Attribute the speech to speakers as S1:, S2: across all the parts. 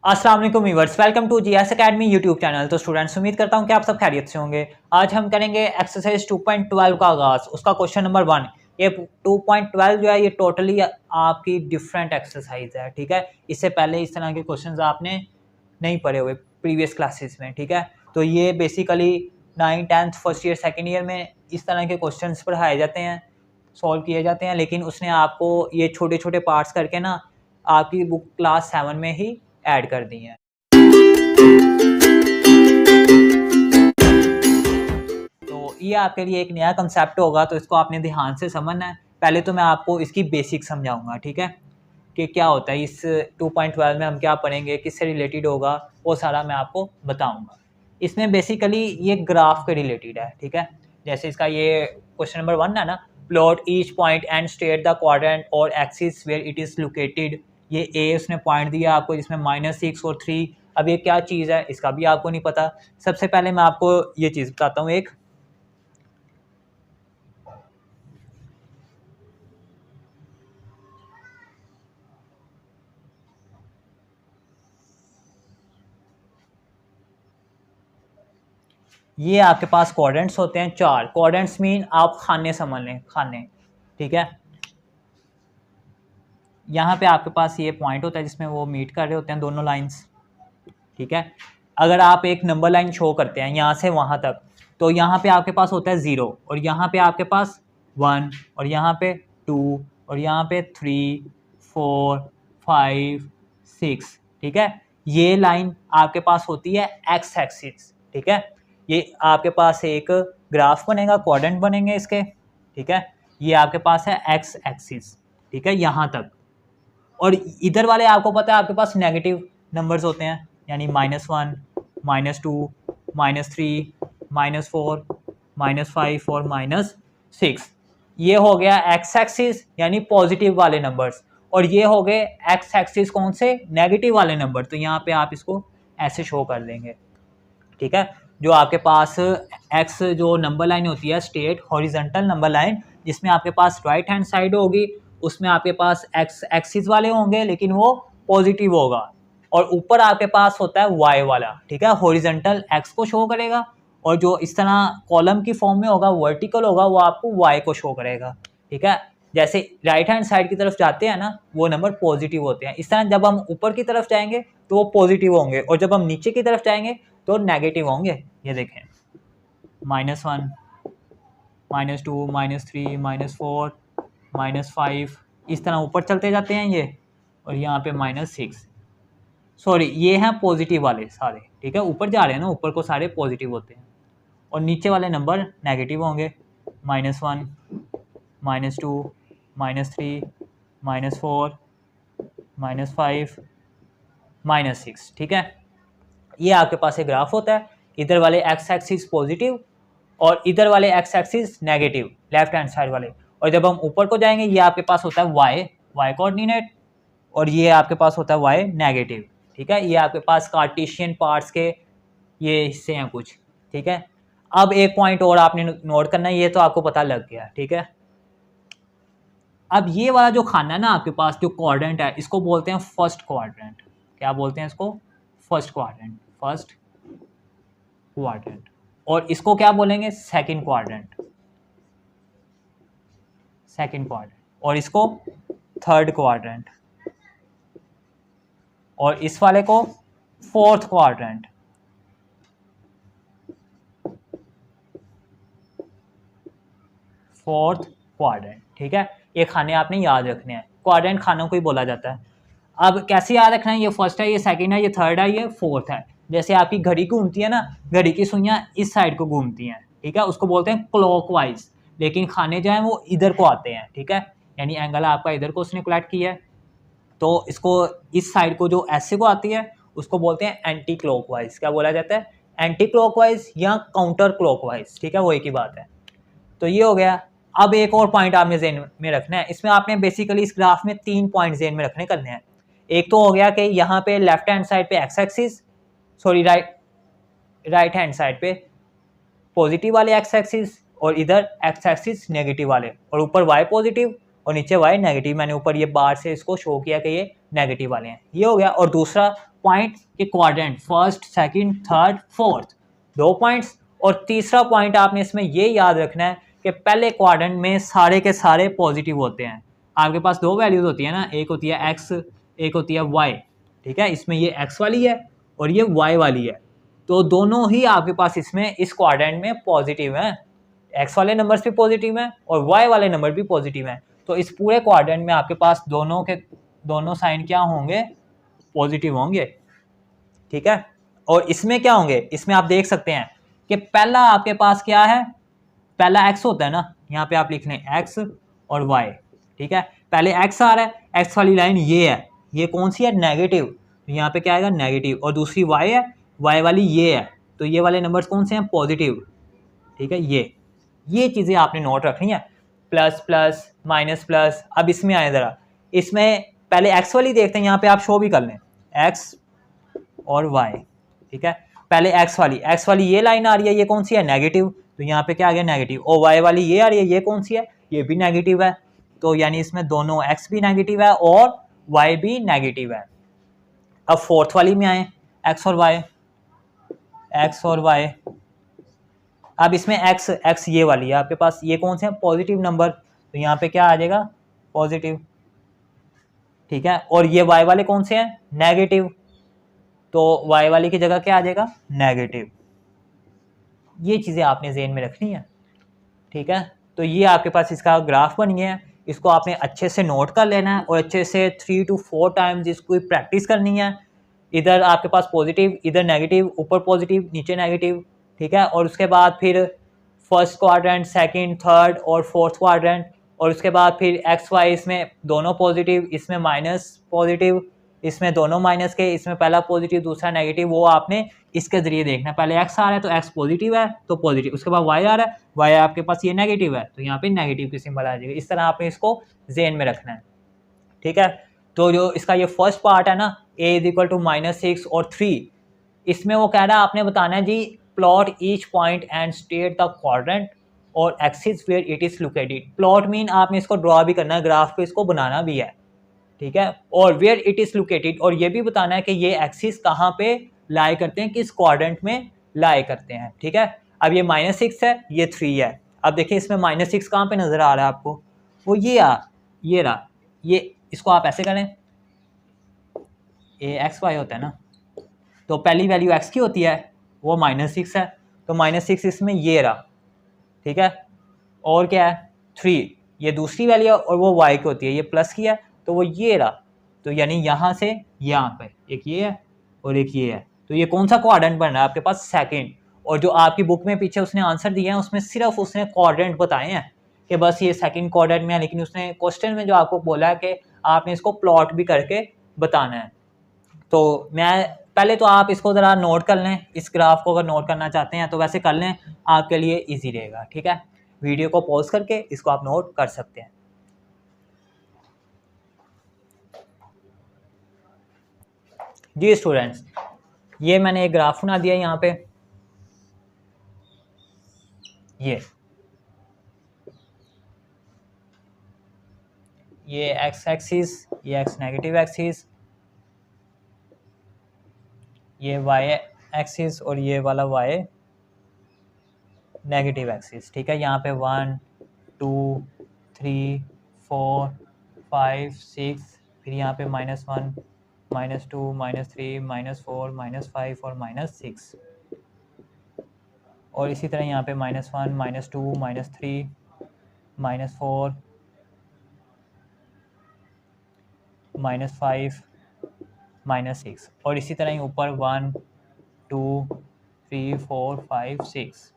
S1: अस्सलाम वालेकुम viewers, welcome to GS academy YouTube channel. तो स्टूडेंट्स, उम्मीद करता हूं कि आप सब खैरियत से होंगे। आज हम करेंगे एक्सरसाइज 2.12 का आगाज, उसका क्वेश्चन नंबर 1। ये 2.12 जो है ये टोटली आपकी डिफरेंट एक्सरसाइज है, ठीक है। इससे पहले इस तरह के क्वेश्चंस आपने नहीं पढ़े हुए प्रीवियस क्लासेस में, ठीक है। तो ये basically 9, 10th, first year, second year में इस तरह के क्वेश्चन पढ़ाए जाते हैं, सॉल्व किए जाते हैं, लेकिन उसने आपको ये छोटे छोटे पार्ट्स करके ना आपकी बुक क्लास 7 में ही ऐड कर दी हैं। तो ये आपके लिए एक नया कंसेप्ट होगा, तो इसको आपने ध्यान से समझना है। पहले तो मैं आपको इसकी बेसिक समझाऊंगा, ठीक है, कि क्या होता है इस 2.12 में हम क्या पढ़ेंगे, किससे रिलेटेड होगा, वो सारा मैं आपको बताऊंगा। इसमें बेसिकली ये ग्राफ के रिलेटेड है, ठीक है। जैसे इसका ये क्वेश्चन नंबर 1 है ना, plot each point and state the quadrant or axis where it is located. ये ए उसने पॉइंट दिया आपको जिसमें -6 और 3। अब ये क्या चीज़ है इसका भी आपको नहीं पता। सबसे पहले मैं आपको ये चीज़ बताता हूँ एक। ये आपके पास क्वाड्रेंट्स होते हैं 4। क्वाड्रेंट्स मीन आप खाने समझ लें, खाने, ठीक है। यहाँ पे आपके पास ये पॉइंट होता है जिसमें वो मीट कर रहे होते हैं दोनों लाइंस, ठीक है। अगर आप एक नंबर लाइन शो करते हैं यहाँ से वहाँ तक, तो यहाँ पे आपके पास होता है 0, और यहाँ पे आपके पास 1, और यहाँ पे 2, और यहाँ पे 3, 4, 5, 6, ठीक है। ये लाइन आपके पास होती है एक्स एक्सिस, ठीक है। ये आपके पास एक ग्राफ बनेगा, क्वाड्रेंट बनेंगे इसके, ठीक है। ये आपके पास है एक्स एक्सिस, ठीक है, यहाँ तक। और इधर वाले आपको पता है आपके पास नेगेटिव नंबर्स होते हैं, यानी -1, -2, -3, -4, -5 और -6। ये हो गया एक्स एक्सिस यानी पॉजिटिव वाले नंबर्स, और ये हो गए एक्स एक्सिस कौन से, नेगेटिव वाले नंबर। तो यहाँ पे आप इसको ऐसे शो कर देंगे, ठीक है। जो आपके पास एक्स जो नंबर लाइन होती है, स्टेट हॉरिजॉन्टल नंबर लाइन, जिसमें आपके पास राइट हैंड साइड होगी, उसमें आपके पास एक्स एक्सिस वाले होंगे लेकिन वो पॉजिटिव होगा। और ऊपर आपके पास होता है वाई वाला, ठीक है, हॉरिजॉन्टल एक्स को शो करेगा, और जो इस तरह कॉलम की फॉर्म में होगा, वर्टिकल होगा, वो आपको वाई को शो करेगा, ठीक है। जैसे राइट हैंड साइड की तरफ जाते हैं ना, वो नंबर पॉजिटिव होते हैं। इस तरह जब हम ऊपर की तरफ जाएंगे तो वो पॉजिटिव होंगे, और जब हम नीचे की तरफ जाएंगे तो नेगेटिव होंगे। ये देखें, -1, -2, -3, -4, -5, इस तरह ऊपर चलते जाते हैं ये, और यहाँ पे -6। सॉरी, ये हैं पॉजिटिव वाले सारे, ठीक है। ऊपर जा रहे हैं ना, ऊपर को सारे पॉजिटिव होते हैं, और नीचे वाले नंबर नेगेटिव होंगे। -1, -2, -3, -4, -5, -6, ठीक है। ये आपके पास एक ग्राफ होता है, इधर वाले एक्स एक्सिस पॉजिटिव और इधर वाले x axis negative, left hand side वाले। और जब हम ऊपर को जाएंगे, ये आपके पास होता है वाई कोऑर्डिनेट, और ये आपके पास होता है वाई नेगेटिव, ठीक है। ये आपके पास कार्टेशियन पार्ट्स के ये हिस्से हैं कुछ, ठीक है। अब एक पॉइंट और आपने नोट करना है, ये तो आपको पता लग गया, ठीक है। अब ये वाला जो खाना है ना आपके पास, जो क्वाड्रेंट है, इसको बोलते हैं फर्स्ट क्वाड्रेंट। क्या बोलते हैं इसको? First quadrant, first quadrant. और इसको क्या बोलेंगे? Second quadrant, second quadrant. और इसको थर्ड क्वाड्रेंट, और इस वाले को फोर्थ क्वाड्रेंट, फोर्थ क्वाड्रेंट, ठीक है। ये खाने आपने याद रखने हैं, क्वाड्रेंट खानों को ही बोला जाता है। अब कैसे याद रखना है? ये फर्स्ट है, ये सेकंड है, ये थर्ड है, ये फोर्थ है। जैसे आपकी घड़ी घूमती है ना, घड़ी की सुइयां इस साइड को घूमती हैं, ठीक है, उसको बोलते हैं क्लॉकवाइज। लेकिन खाने जो हैं वो इधर को आते हैं, ठीक है, यानी एंगल आपका इधर को उसने कलेक्ट किया है, तो इसको इस साइड को जो ऐसे को आती है उसको बोलते हैं एंटी क्लॉकवाइज। क्या बोला जाता है? एंटी क्लॉकवाइज या काउंटर क्लॉकवाइज, ठीक है, वो एक ही बात है। तो ये हो गया। अब एक और पॉइंट आपने जेन में रखना है, इसमें आपने बेसिकली इस ग्राफ में 3 पॉइंट जेन में रखने करने हैं। एक तो हो गया कि यहाँ पे लेफ्ट हैंड साइड पे x axis, sorry right hand side पे पॉजिटिव वाले एक्स एक्सिस, और इधर एक्स एक्सिस नेगेटिव वाले, और ऊपर वाई पॉजिटिव और नीचे वाई नेगेटिव। मैंने ऊपर ये बार से इसको शो किया कि ये नेगेटिव वाले हैं। ये हो गया। और दूसरा पॉइंट के quadrant, first second third fourth, 2 points. और तीसरा पॉइंट आपने इसमें ये याद रखना है कि पहले क्वाड्रेंट में सारे के सारे पॉजिटिव होते हैं। आपके पास 2 वैल्यूज होती है ना, एक होती है एक्स, एक होती है वाई, ठीक है। इसमें ये एक्स वाली है और ये वाई वाली है, तो दोनों ही आपके पास इसमें इस क्वाड्रेंट में पॉजिटिव हैं। एक्स वाले नंबर्स भी पॉजिटिव हैं और वाई वाले नंबर भी पॉजिटिव हैं, तो इस पूरे क्वाड्रेंट में आपके पास दोनों साइन क्या होंगे, पॉजिटिव होंगे, ठीक है। और इसमें क्या होंगे, इसमें आप देख सकते हैं कि पहला आपके पास क्या है, पहला एक्स होता है ना, यहाँ पे आप लिख लें एक्स और वाई, ठीक है। पहले एक्स आ रहा है, एक्स वाली लाइन ये है, ये कौन सी है, नेगेटिव, तो यहाँ पे क्या आएगा नेगेटिव। और दूसरी वाई है, वाई वाली ये है, तो ये वाले नंबर्स कौन से हैं, पॉजिटिव, ठीक है। ये चीज़ें आपने नोट रखनी है, प्लस प्लस माइनस प्लस। अब इसमें आए ज़रा, इसमें पहले एक्स वाली देखते हैं, यहाँ पे आप शो भी कर लें एक्स और वाई, ठीक है। पहले एक्स वाली ये लाइन आ रही है, ये कौन सी है, नेगेटिव, तो यहाँ पे क्या आ गया नेगेटिव। और वाई वाली ये आ रही है, ये कौन सी है, ये भी नेगेटिव है, तो यानी इसमें दोनों एक्स भी नेगेटिव है और वाई भी नेगेटिव है। अब फोर्थ वाली में आए, एक्स और वाई। अब इसमें एक्स ये वाली है आपके पास, ये कौन से हैं, पॉजिटिव नंबर, तो यहाँ पे क्या आ जाएगा, पॉजिटिव, ठीक है। और ये वाई वाले कौन से हैं, नेगेटिव, तो वाई वाली की जगह क्या आ जाएगा, नेगेटिव। ये चीज़ें आपने ज़हन में रखनी है, ठीक है। तो ये आपके पास इसका ग्राफ बन गया है, इसको आपने अच्छे से नोट कर लेना है और अच्छे से 3 to 4 टाइम्स इसको प्रैक्टिस करनी है। इधर आपके पास पॉजिटिव, इधर नेगेटिव, ऊपर पॉजिटिव नीचे नेगेटिव, ठीक है। और उसके बाद फिर फर्स्ट क्वाड्रेंट, सेकंड, थर्ड और फोर्थ क्वाड्रेंट, और उसके बाद फिर एक्स वाई, इसमें दोनों पॉजिटिव, इसमें माइनस पॉजिटिव, इसमें दोनों माइनस के, इसमें पहला पॉजिटिव दूसरा नेगेटिव, वो आपने इसके ज़रिए देखना है। पहले एक्स आ रहा है तो एक्स पॉजिटिव है तो पॉजिटिव, उसके बाद वाई आ रहा है, वाई आपके पास ये नेगेटिव है तो यहाँ पे नेगेटिव की सिंबल आ जाएगी। इस तरह आपने इसको ज़हन में रखना है, ठीक है। तो जो इसका ये फर्स्ट पार्ट है ना, a इज इक्वल टू -6 और 3, इसमें वो कह रहा है आपने बताना है जी plot each point and state the quadrant or axis where it is located. Plot mean आपने इसको ड्रॉ भी करना है, ग्राफ पे इसको बनाना भी है, ठीक है। और वेयर इट इज लोकेटेड, और ये भी बताना है कि ये एक्सिस कहाँ पे लाई करते हैं, किस क्वाड्रेंट में लाई करते हैं, ठीक है। अब ये -6 है, ये 3 है। अब देखिए इसमें -6 कहाँ पे नजर आ रहा है आपको, वो ये रहा, ये इसको आप ऐसे करें, ए एक्स वाई होता है ना, तो पहली वैल्यू एक्स की होती है, वो -6 है, तो -6 इसमें ये रहा, ठीक है। और क्या है 3, ये दूसरी वैल्यू और वो वाई की होती है, ये प्लस की है तो वो ये रहा, तो यानी यहाँ से यहाँ पे एक ये है और एक ये है, तो ये कौन सा क्वाड्रेंट बन रहा है आपके पास, सेकंड। और जो आपकी बुक में पीछे उसने आंसर दिया है उसमें सिर्फ उसने क्वाड्रेंट बताए हैं कि बस ये सेकंड क्वाड्रेंट में है, लेकिन उसने क्वेश्चन में जो आपको बोला है कि आपने इसको प्लॉट भी करके बताना है। तो मैं पहले तो आप इसको ज़रा नोट कर लें, इस ग्राफ को अगर नोट करना चाहते हैं तो वैसे कर लें, आपके लिए इजी रहेगा, ठीक है। वीडियो को पॉज करके इसको आप नोट कर सकते हैं। जी स्टूडेंट्स, ये मैंने एक ग्राफ बना दिया यहाँ पे, ये एक्स एक्सिस, ये एक्स नेगेटिव एक्सिस, ये वाई एक्सिस और ये वाला वाई नेगेटिव एक्सिस, ठीक है। यहाँ पे 1 2 3 4 5 6, फिर यहाँ पे -1 -2 -3 -4 -5 और -6, और इसी तरह यहाँ पे -1 -2 -3 -4 -5 -6, और इसी तरह ही ऊपर 1 2 3 4 5 6।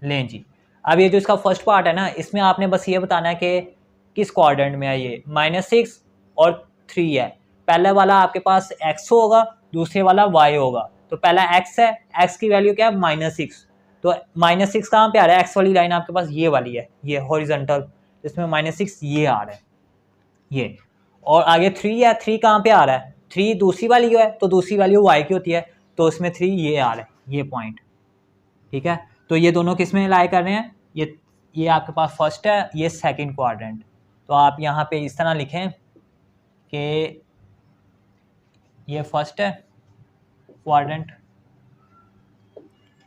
S1: लें जी, अब ये जो इसका फर्स्ट पार्ट है ना, इसमें आपने बस ये बताना है कि किस क्वाड्रेंट में है। ये -6 और 3 है, पहला वाला आपके पास x होगा, दूसरे वाला y होगा। तो पहला x है, x की वैल्यू क्या है, -6, तो -6 कहाँ पे आ रहा है, x वाली लाइन आपके पास ये वाली है, ये हॉरिजॉन्टल, इसमें -6 ये आ रहा है ये। और आगे 3 है, 3 कहाँ पे आ रहा है, 3 दूसरी वाली है, तो दूसरी वैल्यू y की होती है, तो इसमें 3 ये आ रहा है, ये पॉइंट, ठीक है। तो ये दोनों किस में लाई कर रहे हैं, ये आपके पास फर्स्ट है, ये सेकंड क्वाड्रेंट। तो आप यहाँ पे इस तरह लिखें कि ये फर्स्ट है क्वाड्रेंट,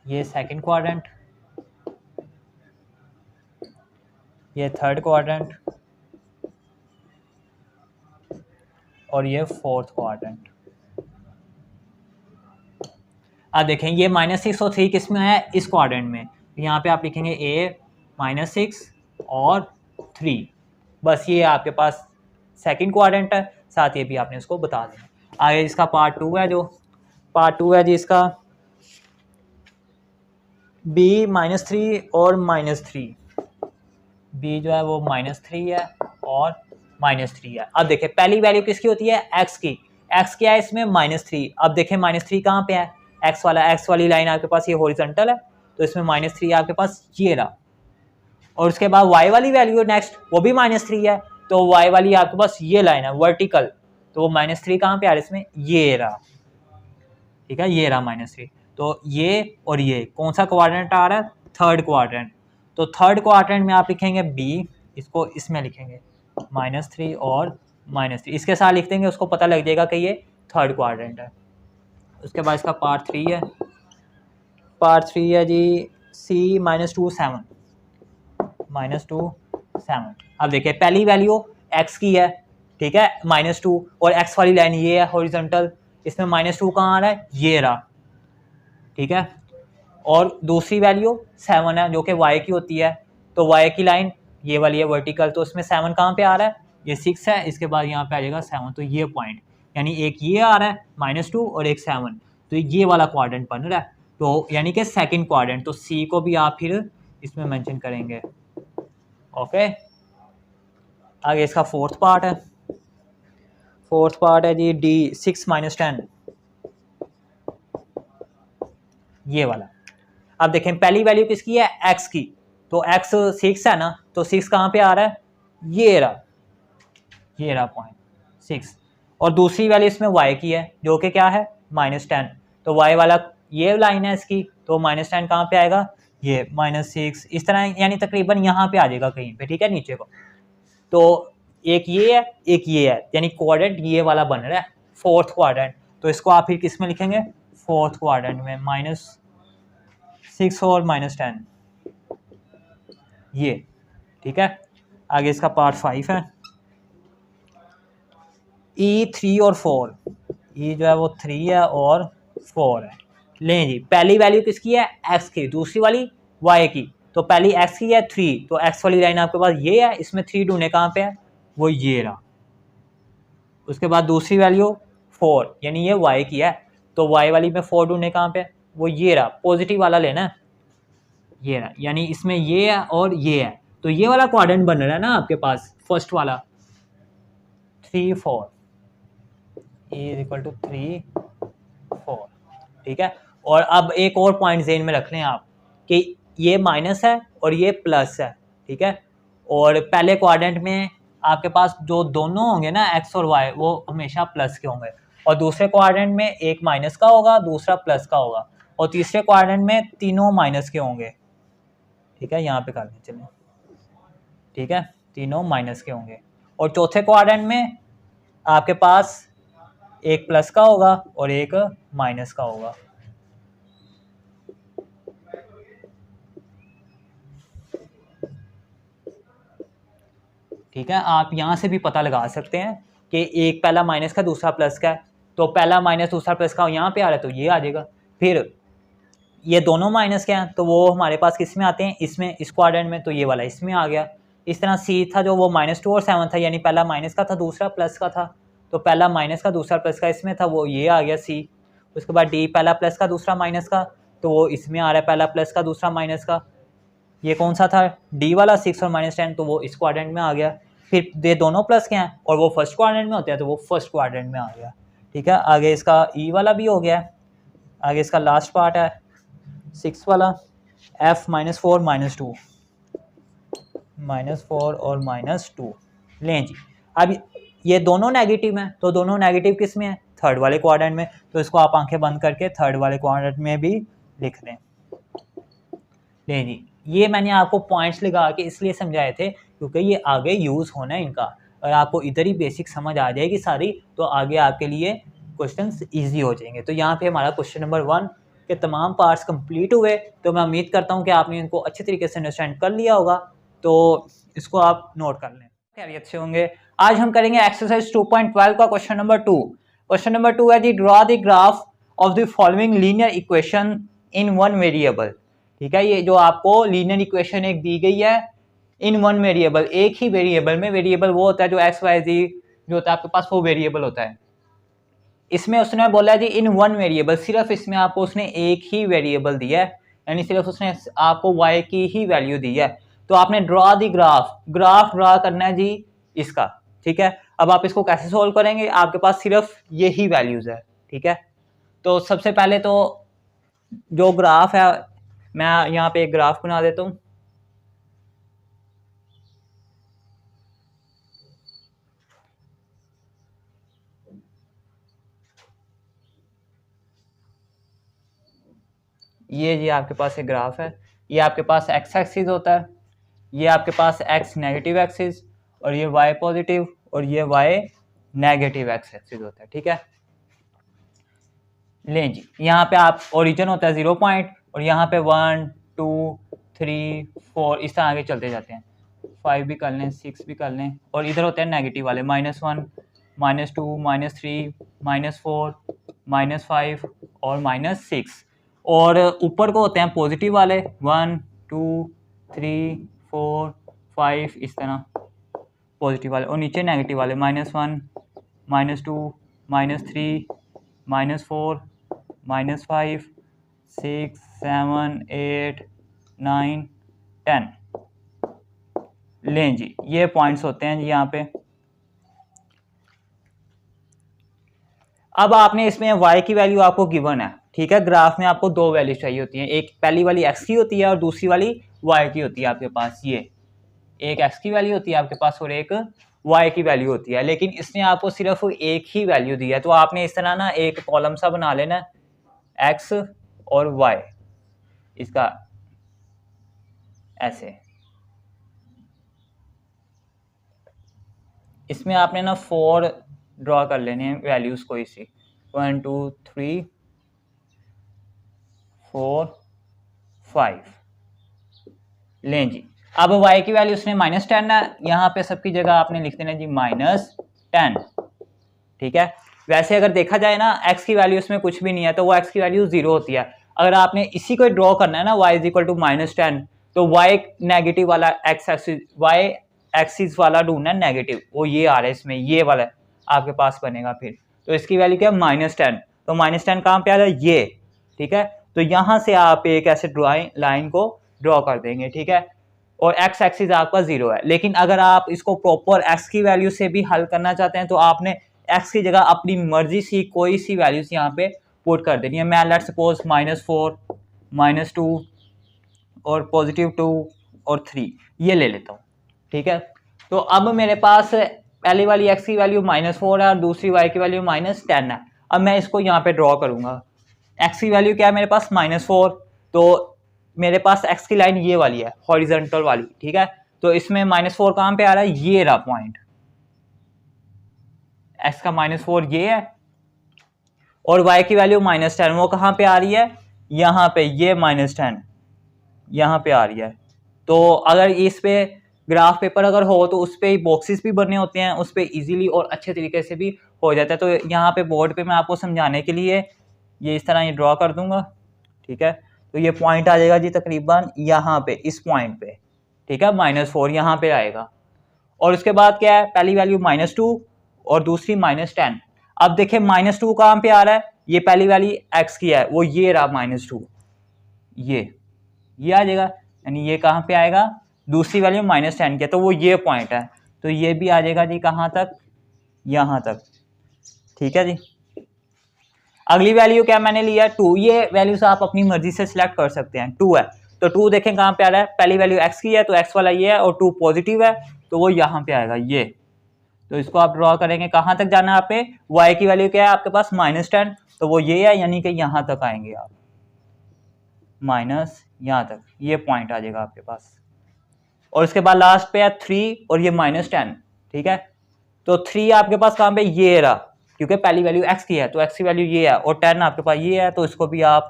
S1: ये सेकंड क्वाड्रेंट, ये थर्ड क्वाड्रेंट और ये फोर्थ क्वाड्रेंट। अब देखें ये -6 और 3 किस में है, इस क्वाड्रेंट में। यहाँ पे आप लिखेंगे A -6 और 3, बस ये आपके पास सेकंड क्वाड्रेंट है, साथ ये भी आपने उसको बता देना। आगे इसका पार्ट 2 है, जो पार्ट 2 है जी इसका B -3 और -3, B जो है वो -3 है और -3 है। अब देखें पहली वैल्यू किसकी होती है, x की, x क्या है इसमें -3। अब देखें -3 कहाँ पे है, x वाली लाइन आपके पास ये हॉरिजॉन्टल है, तो इसमें -3 आपके पास ये रहा। और उसके बाद y वाली वैल्यू नेक्स्ट वो भी -3 है, तो y वाली आपके पास ये लाइन है वर्टिकल, तो वो -3 कहाँ पे आ रहा है इसमें, ये रहा, ठीक है, ये रहा -3। तो ये और ये कौन सा क्वाड्रेंट आ रहा है, थर्ड क्वाड्रेंट। तो थर्ड क्वाड्रेंट में आप लिखेंगे B, इसको इसमें लिखेंगे -3 और -3, इसके साथ लिख देंगे, उसको पता लग जाएगा कि ये थर्ड क्वाड्रेंट है। उसके बाद इसका पार्ट 3 है, पार्ट 3 है जी C -2 7, -2 7। अब देखिए पहली वैल्यू x की है, ठीक है, -2, और x वाली लाइन ये है हॉरिजॉन्टल, इसमें -2 कहाँ आ रहा है, ये रहा, ठीक है। और दूसरी वैल्यू 7 है जो कि y की होती है, तो y की लाइन ये वाली है वर्टिकल, तो इसमें 7 कहाँ पे आ रहा है, ये 6 है, इसके बाद यहाँ पे आ जाएगा 7, तो ये पॉइंट यानी एक ये आ रहा है -2 और एक 7, तो ये वाला क्वाड्रेंट बन रहा है, तो यानी कि सेकंड क्वाड्रेंट। तो C को भी आप फिर इसमें मेंशन करेंगे, ओके। आगे इसका फोर्थ पार्ट है, फोर्थ पार्ट है जी D 6 -10, ये वाला। अब देखें पहली वैल्यू किसकी है, x की, तो x 6 है ना, तो 6 कहाँ पे आ रहा है, ये रहा पॉइंट 6, और दूसरी वैल्यू इसमें y की है जो कि क्या है -10, तो y वाला ये लाइन है इसकी, तो -10 कहाँ पे आएगा, ये -6, इस तरह यानी तकरीबन यहाँ पे आ जाएगा कहीं पे, ठीक है, नीचे को। तो एक ये है एक ये है, यानी क्वाड्रेंट ये वाला बन रहा है फोर्थ क्वाड्रेंट, तो इसको आप फिर किस में लिखेंगे, फोर्थ क्वाड्रेंट में, -6 और -10, ये, ठीक है। आगे इसका पार्ट 5 है, E 3 और 4, E जो है वो 3 है और 4 है। लें जी पहली वैल्यू किसकी है, x की, दूसरी वाली y की, तो पहली x की है 3, तो x वाली लाइन आपके पास ये है, इसमें 3 ढूंढने कहाँ पे है, वो ये रहा। उसके बाद दूसरी वैल्यू 4 यानी ये y की है, तो y वाली में 4 ढूंढने कहाँ पे, वो ये रहा, पॉजिटिव वाला लेना है, ये रहा, यानी इसमें ये है और ये है, तो ये वाला क्वाड्रेंट बन रहा है ना आपके पास फर्स्ट वाला 3 4, E = 3 4, ठीक है। और अब एक और पॉइंट ज़हन में रख लें आप कि ये माइनस है और ये प्लस है, ठीक है। और पहले क्वाड्रेंट में आपके पास जो दोनों होंगे ना x और y, वो हमेशा प्लस के होंगे, और दूसरे क्वाड्रेंट में एक माइनस का होगा, दूसरा प्लस का होगा, और तीसरे क्वाड्रेंट में तीनों माइनस के होंगे, ठीक है, यहाँ पे कर लें चलिए, ठीक है, तीनों माइनस के होंगे। और चौथे क्वाड्रेंट में आपके पास एक प्लस का होगा और एक माइनस का होगा, ठीक है। आप यहाँ से भी पता लगा सकते हैं कि एक पहला माइनस का दूसरा प्लस का है, तो पहला माइनस दूसरा प्लस का यहाँ पे आ रहा है तो ये आ जाएगा, फिर ये दोनों माइनस के हैं तो वो हमारे पास किस में आते हैं, इसमें, इस क्वाड्रेंट में, तो ये वाला इसमें आ गया। इस तरह C था जो वो -2 और 7 था, यानी पहला माइनस का था दूसरा प्लस का था, तो पहला माइनस का दूसरा प्लस का इसमें था, वो ये आ गया C। उसके बाद D पहला प्लस का दूसरा माइनस का, तो वो इसमें आ रहा है पहला प्लस का दूसरा माइनस का। ये कौन सा था, D वाला 6 और -10, तो वो इस क्वाड्रेंट में आ गया। फिर ये दोनों प्लस के हैं और वो फर्स्ट क्वाड्रेंट में होते हैं, तो वो फर्स्ट क्वाड्रेंट में आ गया, ठीक है। आगे इसका E वाला भी हो गया। आगे इसका लास्ट पार्ट है 6 वाला, F -4 -2, -4 और -2 लें जी। अब ये दोनों नेगेटिव हैं, तो दोनों नेगेटिव किस में है, थर्ड वाले क्वाड्रेंट में, तो इसको आप आंखें बंद करके थर्ड वाले क्वाड्रेंट में भी लिख दें। लें जी, ये मैंने आपको पॉइंट्स लगा के इसलिए समझाए थे क्योंकि ये आगे यूज़ होना है इनका, और आपको इधर ही बेसिक समझ आ जाएगी सारी, तो आगे आपके लिए क्वेश्चंस इजी हो जाएंगे। तो यहाँ पे हमारा क्वेश्चन नंबर 1 के तमाम पार्ट्स कंप्लीट हुए। तो मैं उम्मीद करता हूँ कि आपने इनको अच्छे तरीके से अंडरस्टैंड कर लिया होगा, तो इसको आप नोट कर लें, खैरियत से होंगे। आज हम करेंगे एक्सरसाइज 2.12 का क्वेश्चन नंबर 2। क्वेश्चन नंबर 2 है जी, draw the graph of the following linear equation in one variable. ठीक है, ये जो आपको लीनियर इक्वेशन एक दी गई है इन वन वेरिएबल, एक ही वेरिएबल में, वेरिएबल वो होता है जो एक्स वाई जी जो होता है आपके पास, वो वेरिएबल होता है। इसमें उसने बोला जी इन वन वेरिएबल, सिर्फ इसमें आपको उसने एक ही वेरिएबल दिया है, यानी सिर्फ उसने आपको y की ही वैल्यू दी है। तो आपने ड्रॉ दी ग्राफ ड्रॉ करना है जी इसका। ठीक है, अब आप इसको कैसे सोल्व करेंगे, आपके पास सिर्फ ये ही वैल्यूज है। ठीक है, तो सबसे पहले तो जो ग्राफ है, मैं यहाँ पे एक ग्राफ बना देता हूँ। ये जी आपके पास एक ग्राफ है, ये आपके पास एक्स एक्सिस होता है, ये आपके पास एक्स नेगेटिव एक्सिस, और ये वाई पॉजिटिव, और ये वाई नेगेटिव एक्स एक्सिस होता है। ठीक है, लें जी, यहाँ पे आप ओरिजिन होता है 0 पॉइंट, और यहाँ पे 1 2 3 4 इस तरह आगे चलते जाते हैं, 5 भी कर लें, 6 भी कर लें, और इधर होते हैं नेगेटिव वाले, -1 -2 -3 -4 -5 और -6, और ऊपर को होते हैं पॉजिटिव वाले 1 2 3 4 5 इस तरह पॉजिटिव वाले, और नीचे नेगेटिव वाले -1 -2 -3 -4 -5 6 7 8 9 10। लें जी, ये पॉइंट्स होते हैं जी यहाँ पे। अब आपने इसमें y की वैल्यू आपको गिवन है। ठीक है, ग्राफ में आपको दो वैल्यू चाहिए होती हैं, एक पहली वाली x की होती है और दूसरी वाली y की होती है आपके पास। ये एक x की वैल्यू होती है आपके पास और एक y की वैल्यू होती है, लेकिन इसने आपको सिर्फ एक ही वैल्यू दी है। तो आपने इस तरह ना एक कॉलम सा बना लेना, x और y, इसका ऐसे। इसमें आपने ना 4 ड्रॉ कर लेने हैं वैल्यूज कोई सी, 1 2 3 4 5। लें जी, अब y की वैल्यू उसने -10 है, यहाँ पे सबकी जगह आपने लिख देना जी -10। ठीक है, वैसे अगर देखा जाए ना x की वैल्यू इसमें कुछ भी नहीं है, तो वो x की वैल्यू 0 होती है। अगर आपने इसी को ड्रॉ करना है ना y = -10, तो y नेगेटिव वाला y एक्सिस वाला ढूंढना है नेगेटिव, वो ये आ रहा है इसमें, ये वाला आपके पास बनेगा फिर। तो इसकी वैल्यू क्या है -10, तो -10 कहाँ पे आ रहा है, ये। ठीक है, तो यहाँ से आप एक ऐसे लाइन को ड्रॉ कर देंगे। ठीक है, और x एक्सिस आपका 0 है, लेकिन अगर आप इसको प्रॉपर x की वैल्यू से भी हल करना चाहते हैं, तो आपने x की जगह अपनी मर्जी सी कोई सी वैल्यूज यहाँ पे पुट कर देनी है। मैं लेट्स सपोज -4 -2 और +2 और 3 ये ले लेता हूँ। ठीक है, तो अब मेरे पास पहली वाली x की वैल्यू -4 है और दूसरी y की वैल्यू -10 है। अब मैं इसको यहाँ पे ड्रॉ करूंगा, x की वैल्यू क्या है मेरे पास -4, तो मेरे पास x की लाइन ये वाली है, हॉरिजॉन्टल वाली। ठीक है, तो इसमें -4 कहाँ पे आ रहा है, ये रहा पॉइंट, x का -4 ये है, और y की वैल्यू -10 वो कहाँ पे आ रही है, यहाँ पे, ये -10 यहाँ पे आ रही है। तो अगर इस पे ग्राफ पेपर अगर हो तो उस पे बॉक्सेस भी बनने होते हैं, उस पे इजीली और अच्छे तरीके से भी हो जाता है। तो यहाँ पे बोर्ड पे मैं आपको समझाने के लिए ये इस तरह ये ड्रॉ कर दूंगा। ठीक है, तो ये पॉइंट आ जाएगा जी तकरीबन यहाँ पे, इस पॉइंट पे। ठीक है, -4 यहाँ पे आएगा, और उसके बाद क्या है, पहली वैल्यू -2 और दूसरी -10। अब देखें -2 कहाँ पे आ रहा है, ये पहली वैल्यू x की है, वो ये रहा -2, ये आ जाएगा, यानी ये कहाँ पे आएगा, दूसरी वैल्यू -10 की है, तो वो ये पॉइंट है, तो ये भी आ जाएगा जी कहाँ तक, यहाँ तक। ठीक है जी, अगली वैल्यू क्या मैंने लिया, 2। ये वैल्यूज आप अपनी मर्जी से सिलेक्ट कर सकते हैं। 2 है, तो 2 देखें कहाँ पे आ रहा है, पहली वैल्यू x की है, तो x वाला ये है, और 2 पॉजिटिव है, तो वो यहाँ पे आएगा ये। तो इसको आप ड्रॉ करेंगे, कहाँ तक जाना है आप पे, y की वैल्यू क्या है आपके पास -10, तो वो ये है, यानी कि यहाँ तक आएंगे आप, माइनस यहाँ तक, ये पॉइंट आ जाएगा आपके पास। और उसके बाद लास्ट पे है 3 और ये -10। ठीक है, तो 3 आपके पास कहाँ पे, ये रहा, क्योंकि पहली वैल्यू x की है तो x की वैल्यू ये है और 10 आपके पास ये है, तो इसको भी आप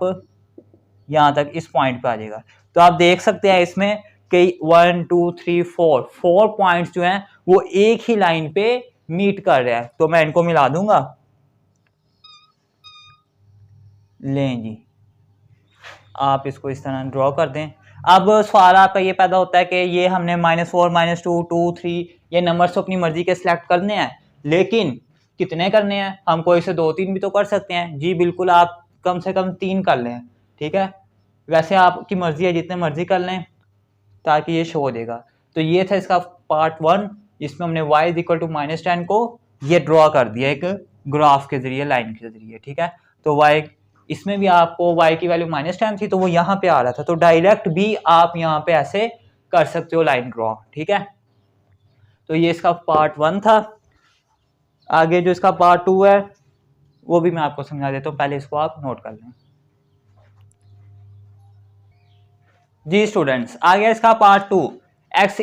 S1: यहाँ तक इस पॉइंट पे आ जाएगा। तो आप देख सकते हैं इसमें कि 1 2 3 4 पॉइंट्स जो हैं वो एक ही लाइन पे मीट कर रहे हैं। तो मैं इनको मिला दूंगा, लें जी, आप इसको इस तरह ड्रॉ कर दें। अब सवाल आपका ये पैदा होता है कि ये हमने -4 -2 2 3 ये नंबर्स तो अपनी मर्जी के सिलेक्ट करने हैं, लेकिन कितने करने हैं? हम कोई से 2 3 भी तो कर सकते हैं जी। बिल्कुल, आप कम से कम 3 कर लें, ठीक है। वैसे आपकी मर्जी है, जितने मर्जी कर लें ताकि ये शो हो जाएगा। तो ये था इसका पार्ट 1, जिसमें हमने y = -10 को ये ड्रॉ कर दिया एक ग्राफ के जरिए, लाइन के जरिए, ठीक है। तो y इसमें भी आपको y की वैल्यू -10 थी तो वो यहाँ पे आ रहा था, तो डायरेक्ट भी आप यहाँ पे ऐसे कर सकते हो लाइन ड्रॉ, ठीक है। तो ये इसका पार्ट 1 था। आगे जो इसका पार्ट 2 है वो भी मैं आपको समझा देता हूँ, पहले इसको आप नोट कर लें जी स्टूडेंट्स। आ गया इसका पार्ट 2, x =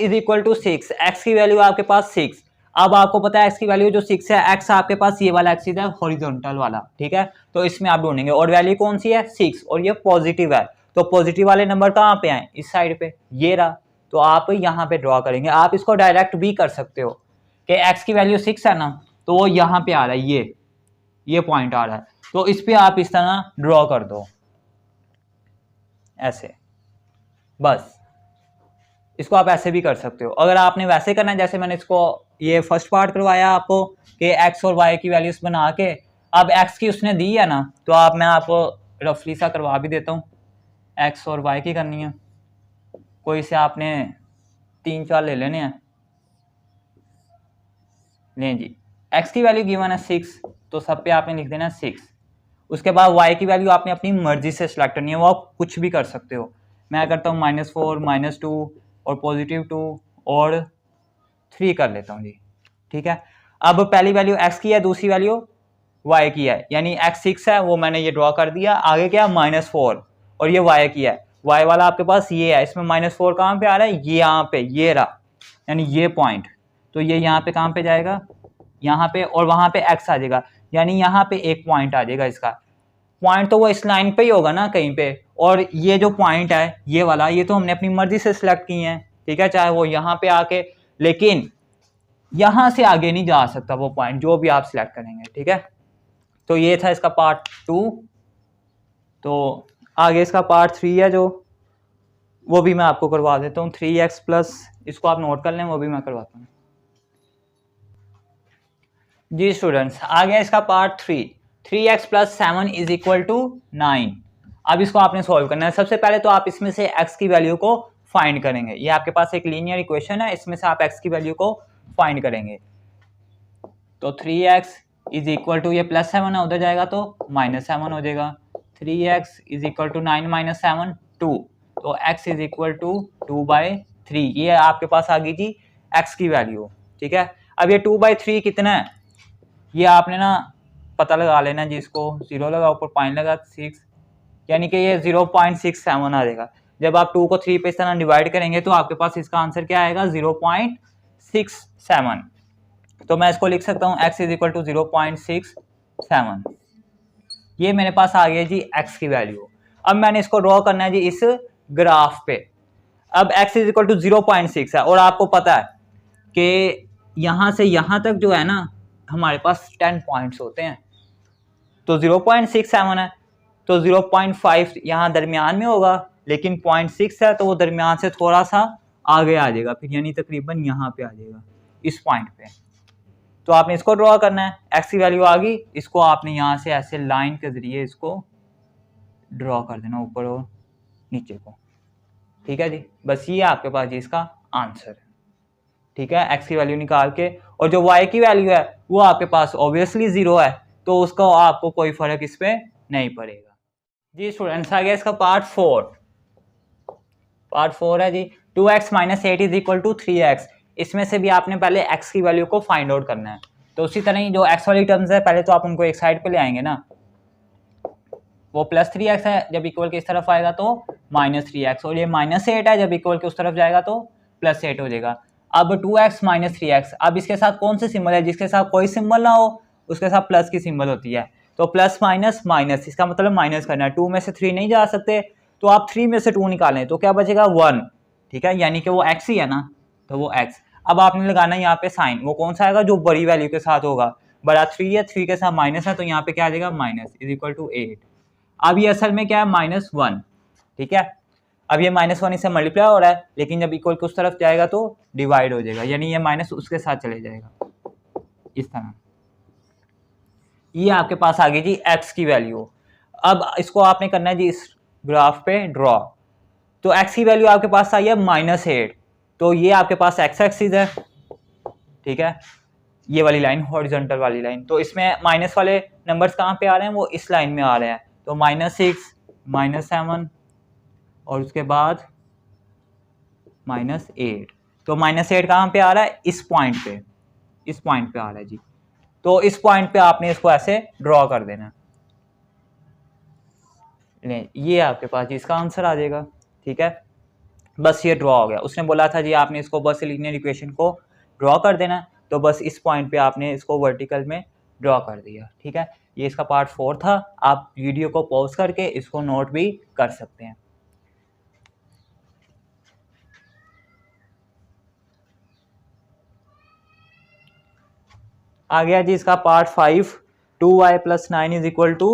S1: 6, x की वैल्यू आपके पास 6। अब आपको पता है x की वैल्यू जो 6 है, x आपके पास ये वाला एक्सिस है हॉरिजॉन्टल वाला, ठीक है। तो इसमें आप ढूंढेंगे और वैल्यू कौन सी है 6 और ये पॉजिटिव है, तो पॉजिटिव वाले नंबर कहाँ पे आए? इस साइड पे, ये रहा। तो आप यहाँ पे ड्रॉ करेंगे। आप इसको डायरेक्ट भी कर सकते हो कि x की वैल्यू 6 है ना, तो वो यहाँ पे आ रहा है, ये पॉइंट आ रहा है, तो इस पे आप इस तरह ड्रॉ कर दो ऐसे, बस। इसको आप ऐसे भी कर सकते हो। अगर आपने वैसे करना है जैसे मैंने इसको ये फर्स्ट पार्ट करवाया आपको कि x और y की वैल्यूज बना के, अब x की उसने दी है ना, तो आप मैं आपको रफली सा करवा भी देता हूँ। x और y की करनी है, कोई से आपने 3 4 ले लेने हैं। लें जी, x की वैल्यू गिवन है 6, तो सब पे आपने लिख देना 6। उसके बाद y की वैल्यू आपने अपनी मर्जी से सिलेक्ट करनी है, वो आप कुछ भी कर सकते हो। मैं करता हूँ -4 -2 और +2 और 3 कर लेता हूँ जी, ठीक है। अब पहली वैल्यू x की है, दूसरी वैल्यू y की है, यानी x 6 है, वो मैंने ये ड्रॉ कर दिया। आगे क्या -4 और ये y की है, y वाला आपके पास ये है, इसमें -4 कहाँ पे आ रहा है? ये यहाँ पे, ये रहा, यानी ये पॉइंट। तो ये यहाँ पे कहाँ पे जाएगा? यहाँ पे, और वहाँ पे x आ जाएगा, यानी यहाँ पे एक पॉइंट आ जाएगा। इसका पॉइंट तो वो इस लाइन पे ही होगा ना कहीं पे, और ये जो पॉइंट है ये वाला, ये तो हमने अपनी मर्जी से सिलेक्ट किए हैं, ठीक है, चाहे वो यहाँ पे आके, लेकिन यहाँ से आगे नहीं जा सकता वो पॉइंट, जो भी आप सिलेक्ट करेंगे, ठीक है। तो ये था इसका पार्ट 2। तो आगे इसका पार्ट 3 है, जो वो भी मैं आपको करवा देता हूँ। 3x+, इसको आप नोट कर लें, वो भी मैं करवाता हूँ जी स्टूडेंट्स। आ गया इसका पार्ट 3, 3x + 7 = 9। अब इसको आपने सॉल्व करना है। सबसे पहले तो आप इसमें से x की वैल्यू को फाइंड करेंगे। ये आपके पास एक लीनियर इक्वेशन है, इसमें से आप x की वैल्यू को फाइंड करेंगे। तो 3x = ये +7 है, उधर जाएगा तो -7 हो जाएगा। 3x = 9 - 7 2, तो x = 2/3। ये आपके पास आ गई जी x की वैल्यू, ठीक है। अब ये 2/3 कितना है, ये आपने ना पता लगा लेना जी। इसको 0 लगा, ऊपर पॉइंट लगा 6, यानी कि ये 0.67 आ जाएगा। जब आप 2 को 3 पे इस तरह डिवाइड करेंगे तो आपके पास इसका आंसर क्या आएगा? 0.67। तो मैं इसको लिख सकता हूँ x = 0.67। ये मेरे पास आ गया जी x की वैल्यू। अब मैंने इसको ड्रॉ करना है जी इस ग्राफ पे। अब x = 0.6 है, और आपको पता है कि यहाँ से यहाँ तक जो है ना हमारे पास 10 पॉइंट्स होते हैं, तो 0.67 है, तो 0.5 यहाँ दरमियान में होगा, लेकिन 0.6 है तो वो दरमियान से थोड़ा सा आगे आ जाएगा फिर, यानी तकरीबन यहाँ पे आ जाएगा इस पॉइंट पे। तो आपने इसको ड्रॉ करना है, x की वैल्यू आ गई, इसको आपने यहाँ से ऐसे लाइन के जरिए इसको ड्रॉ कर देना ऊपर और नीचे को, ठीक है जी। बस ये आपके पास जी इसका आंसर है, ठीक है, x की वैल्यू निकाल के। और जो y की वैल्यू है वो आपके पास ऑब्वियसली 0 है, तो उसका आपको कोई फर्क इस पे नहीं पड़ेगा जी। स्टूडेंट्स आ गया इसका पार्ट 4। पार्ट 4 है जी 2x - 8 = 3x। इसमें से भी आपने पहले x की वैल्यू को फाइंड आउट करना है। तो उसी तरह ही जो x वाली टर्म्स है पहले तो आप उनको एक साइड पे ले आएंगे ना, वो +3x है, जब इक्वल के इस तरफ आएगा तो -3x, और ये -8 है, जब इक्वल के उस तरफ जाएगा तो +8 हो जाएगा। अब 2x - 3x, अब इसके साथ कौन से सिंबल है? जिसके साथ कोई सिंबल ना हो उसके साथ प्लस की सिंबल होती है। तो प्लस माइनस माइनस, इसका मतलब माइनस करना है। 2 में से 3 नहीं जा सकते, तो आप 3 में से 2 निकालें तो क्या बचेगा 1, ठीक है, यानी कि वो x ही है ना, तो वो x। अब आपने लगाना है यहाँ पे साइन, वो कौन सा आएगा जो बड़ी वैल्यू के साथ होगा, बड़ा 3 है, 3 के साथ माइनस है, तो यहाँ पे क्या आ जाएगा माइनस इज इक्वल टू 8। अब ये असल में क्या है -1, ठीक है। अब ये -1 इससे मल्टीप्लाई हो रहा है, लेकिन जब इक्वल के उस तरफ जाएगा तो डिवाइड हो जाएगा, यानी ये माइनस उसके साथ चले जाएगा इस तरह। ये आपके पास आ गई जी x की वैल्यू। अब इसको आपने करना है जी इस ग्राफ पे ड्रॉ। तो x की वैल्यू आपके पास आई है -8, तो ये आपके पास x एक्सिस है, ठीक है, ये वाली लाइन हॉरिजॉन्टल वाली लाइन। तो इसमें माइनस वाले नंबर्स कहाँ पे आ रहे हैं, वो इस लाइन में आ रहे हैं। तो -6 -7 और उसके बाद -8। तो -8 कहाँ पे आ रहा है, इस पॉइंट पे, इस पॉइंट पे आ रहा है जी। तो इस पॉइंट पे आपने इसको ऐसे ड्रॉ कर देना। ये आपके पास जी इसका आंसर आ जाएगा, ठीक है। बस ये ड्रॉ हो गया। उसने बोला था जी आपने इसको बस लीनियर इक्वेशन को ड्रॉ कर देना, तो बस इस पॉइंट पे आपने इसको वर्टिकल में ड्रॉ कर दिया, ठीक है। ये इसका पार्ट 4 था। आप वीडियो को पॉज करके इसको नोट भी कर सकते हैं। आ गया जी इसका part 5, 2y + 9 is equal to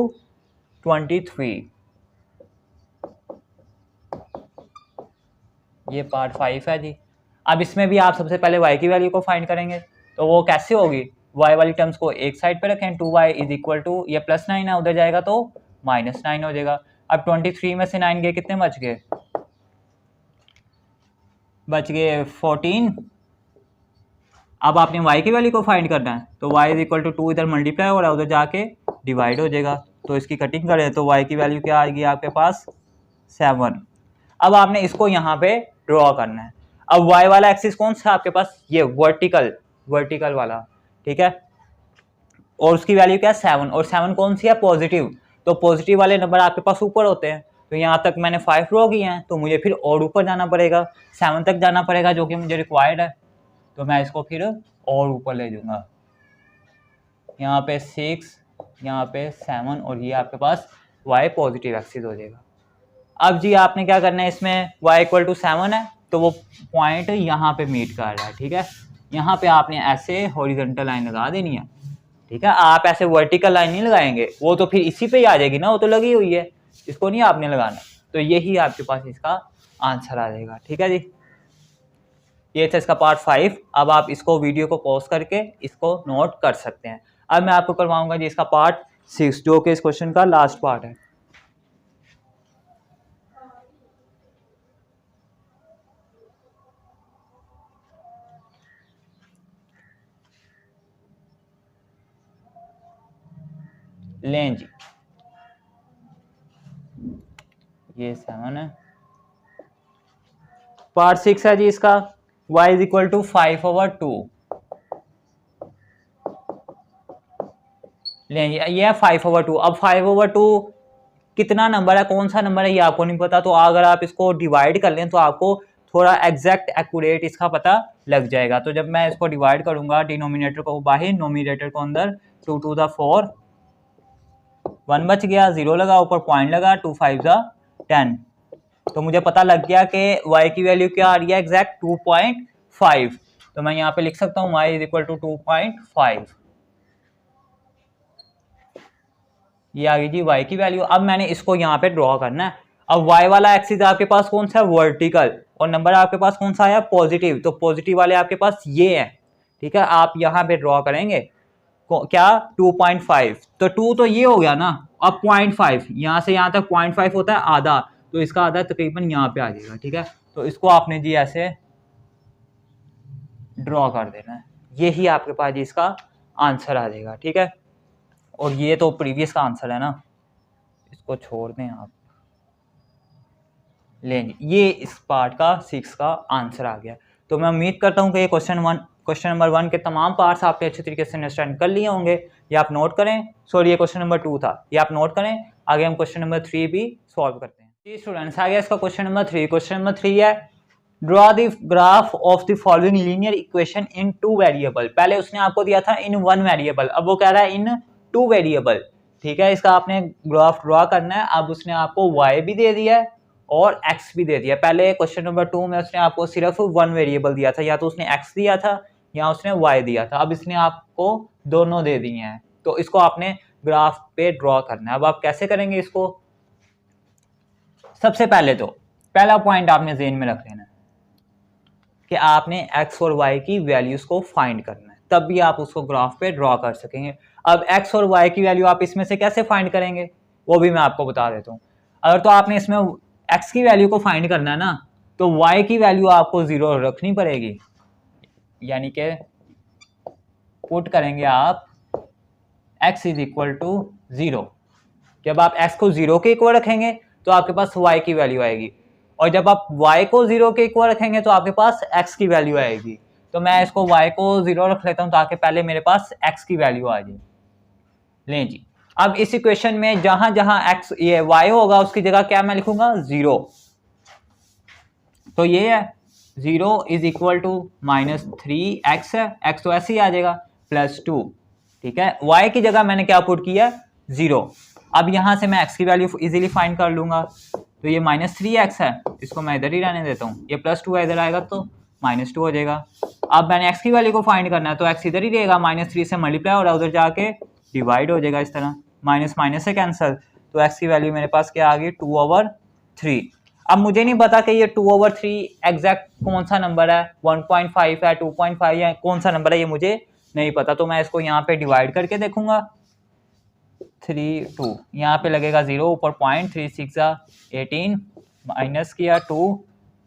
S1: 23। ये पार्ट 5 है जी। अब इसमें भी आप सबसे पहले y की वैल्यू को फाइंड करेंगे, तो वो कैसे होगी, y वाली टर्म्स को एक साइड पे रखें, 2y इज इक्वल टू ये +9 है, उधर जाएगा तो -9 हो जाएगा। अब 23 में से 9 गए, कितने बच गए, बच गए 14। अब आपने y की वैल्यू को फाइंड करना है, तो y इज इक्वल टू 2 इधर मल्टीप्लाई हो रहा है, उधर जाके डिवाइड हो जाएगा। तो इसकी कटिंग करें तो y की वैल्यू क्या आएगी आपके पास 7। अब आपने इसको यहाँ पे ड्रॉ करना है। अब y वाला एक्सिस कौन सा आपके पास, ये वर्टिकल वाला, ठीक है, और उसकी वैल्यू क्या है 7, और 7 कौन सी है, पॉजिटिव। तो पॉजिटिव वाले नंबर आपके पास ऊपर होते हैं। तो यहाँ तक मैंने 5 ड्रॉ किए हैं, तो मुझे फिर और ऊपर जाना पड़ेगा, 7 तक जाना पड़ेगा, जो कि मुझे रिक्वायर्ड है। तो मैं इसको फिर और ऊपर ले जाऊंगा, यहाँ पे 6, यहाँ पे 7, और ये आपके पास y पॉजिटिव एक्सिस हो जाएगा। अब जी आपने क्या करना है, इसमें y इक्वल टू 7 है, तो वो पॉइंट यहाँ पे मीट कर रहा है, ठीक है। यहाँ पे आपने ऐसे हॉरिजॉन्टल लाइन लगा देनी है, ठीक है। आप ऐसे वर्टिकल लाइन नहीं लगाएंगे, वो तो फिर इसी पे ही आ जाएगी ना, वो तो लगी हुई है, इसको नहीं आपने लगाना। तो यही आपके पास इसका आंसर आ जाएगा, ठीक है जी। ये था इसका पार्ट 5। अब आप इसको वीडियो को पॉज करके इसको नोट कर सकते हैं। अब मैं आपको करवाऊंगा जी इसका पार्ट 6, जो कि इस क्वेश्चन का लास्ट पार्ट है। लें जी, ये 7 है। पार्ट 6 है जी इसका, y इज इक्वल टू 5/2। लें जी, ये है 5/2। अब 5/2 कितना नंबर है, कौन सा नंबर है, ये आपको नहीं पता। तो अगर आप इसको डिवाइड कर लें तो आपको थोड़ा एग्जैक्ट एक्यूरेट इसका पता लग जाएगा। तो जब मैं इसको डिवाइड करूंगा, डिनोमिनेटर को बाहर, नोमिनेटर को अंदर, 2 to the 4, 1 बच गया, 0 लगा, ऊपर पॉइंट लगा, 2 5 10। तो मुझे पता लग गया कि y की वैल्यू क्या आ रही है, एग्जैक्ट 2.5। तो मैं यहाँ पे लिख सकता हूँ y इज इक्वल टू 2.5। ये आ गई जी y की वैल्यू। अब मैंने इसको यहाँ पे ड्रॉ करना है। अब y वाला एक्सिस आपके पास कौन सा है, वर्टिकल, और नंबर आपके पास कौन सा आया, पॉजिटिव। तो पॉजिटिव वाले आपके पास ये है, ठीक है। आप यहाँ पे ड्रॉ करेंगे क्या, 2.5। तो 2 तो ये हो गया ना, अब 0.5, यहाँ से यहाँ तक 0.5 होता है आधा, तो इसका आधा तकरीबन यहाँ पे आ जाएगा, ठीक है। तो इसको आपने जी ऐसे ड्रॉ कर देना है, यही आपके पास जी इसका आंसर आ जाएगा, ठीक है। और ये तो प्रीवियस का आंसर है ना, इसको छोड़ दें आप। लेंगे, ये इस पार्ट का 6 का आंसर आ गया। तो मैं उम्मीद करता हूँ कि ये क्वेश्चन नंबर 1 के तमाम पार्ट्स आपने अच्छे तरीके से अंडरस्टैंड कर लिए होंगे। ये आप नोट करें, सॉरी ये क्वेश्चन नंबर 2 था, ये आप नोट करें। आगे हम क्वेश्चन नंबर 3 भी सॉल्व करते हैं। जी स्टूडेंट्स, आ गया इसका क्वेश्चन नंबर 3। क्वेश्चन नंबर 3 है draw the graph of the following linear equation in 2 variable. पहले उसने आपको दिया था इन 1 वेरिएबल, अब वो कह रहा है इन 2 वेरिएबल। ठीक है, इसका आपने ग्राफ ड्रॉ करना है। अब उसने आपको y भी दे दिया है और x भी दे दिया। पहले क्वेश्चन नंबर 2 में उसने आपको सिर्फ 1 वेरिएबल दिया था, या तो उसने x दिया था या उसने y दिया था। अब इसने आपको दोनों दे दिए हैं, तो इसको आपने ग्राफ पे ड्रॉ करना है। अब आप कैसे करेंगे इसको? सबसे पहले तो पहला पॉइंट आपने ज़हन में रख लेना है कि आपने x और y की वैल्यूज को फाइंड करना है, तब भी आप उसको ग्राफ पे ड्रॉ कर सकेंगे। अब x और y की वैल्यू आप इसमें से कैसे फाइंड करेंगे वो भी मैं आपको बता देता हूँ। अगर तो आपने इसमें x की वैल्यू को फाइंड करना है ना, तो y की वैल्यू आपको 0 रखनी पड़ेगी, यानी कि पुट करेंगे आप x इज इक्वल टू 0। जब आप x को 0 के इक्वल रखेंगे तो आपके पास y की वैल्यू आएगी, और जब आप y को 0 के इक्वल रखेंगे तो आपके पास x की वैल्यू आएगी। तो मैं इसको y को 0 रख लेता हूं ताकि पहले मेरे पास x की वैल्यू आ जाए। लें जी, अब इस इक्वेशन में जहां जहां x ये y होगा उसकी जगह क्या मैं लिखूंगा? 0। तो ये है 0 इज इक्वल टू -3x है, x तो ऐसे ही आ जाएगा +2। ठीक है, y की जगह मैंने क्या पुट किया? 0। अब यहां से मैं x की वैल्यू इजीली फाइंड कर लूंगा। तो ये -3x है, इसको मैं इधर ही रहने देता हूँ। ये +2 है, इधर आएगा तो -2 हो जाएगा। अब मैंने x की वैल्यू को फाइंड करना है, तो x इधर ही रहेगा, -3 से मल्टीप्लाई हो रहा है, उधर जाके डिवाइड हो जाएगा इस तरह, माइनस माइनस से कैंसिल। तो x की वैल्यू मेरे पास क्या आ गई? 2/3। अब मुझे नहीं पता कि ये 2/3 एग्जैक्ट कौन सा नंबर है, 1.5 है, 2.5 है, कौन सा नंबर है ये मुझे नहीं पता। तो मैं इसको यहाँ पे डिवाइड करके देखूंगा। 3 2 यहाँ पे लगेगा 0, ऊपर पॉइंट, 3 6 18, माइनस किया 2,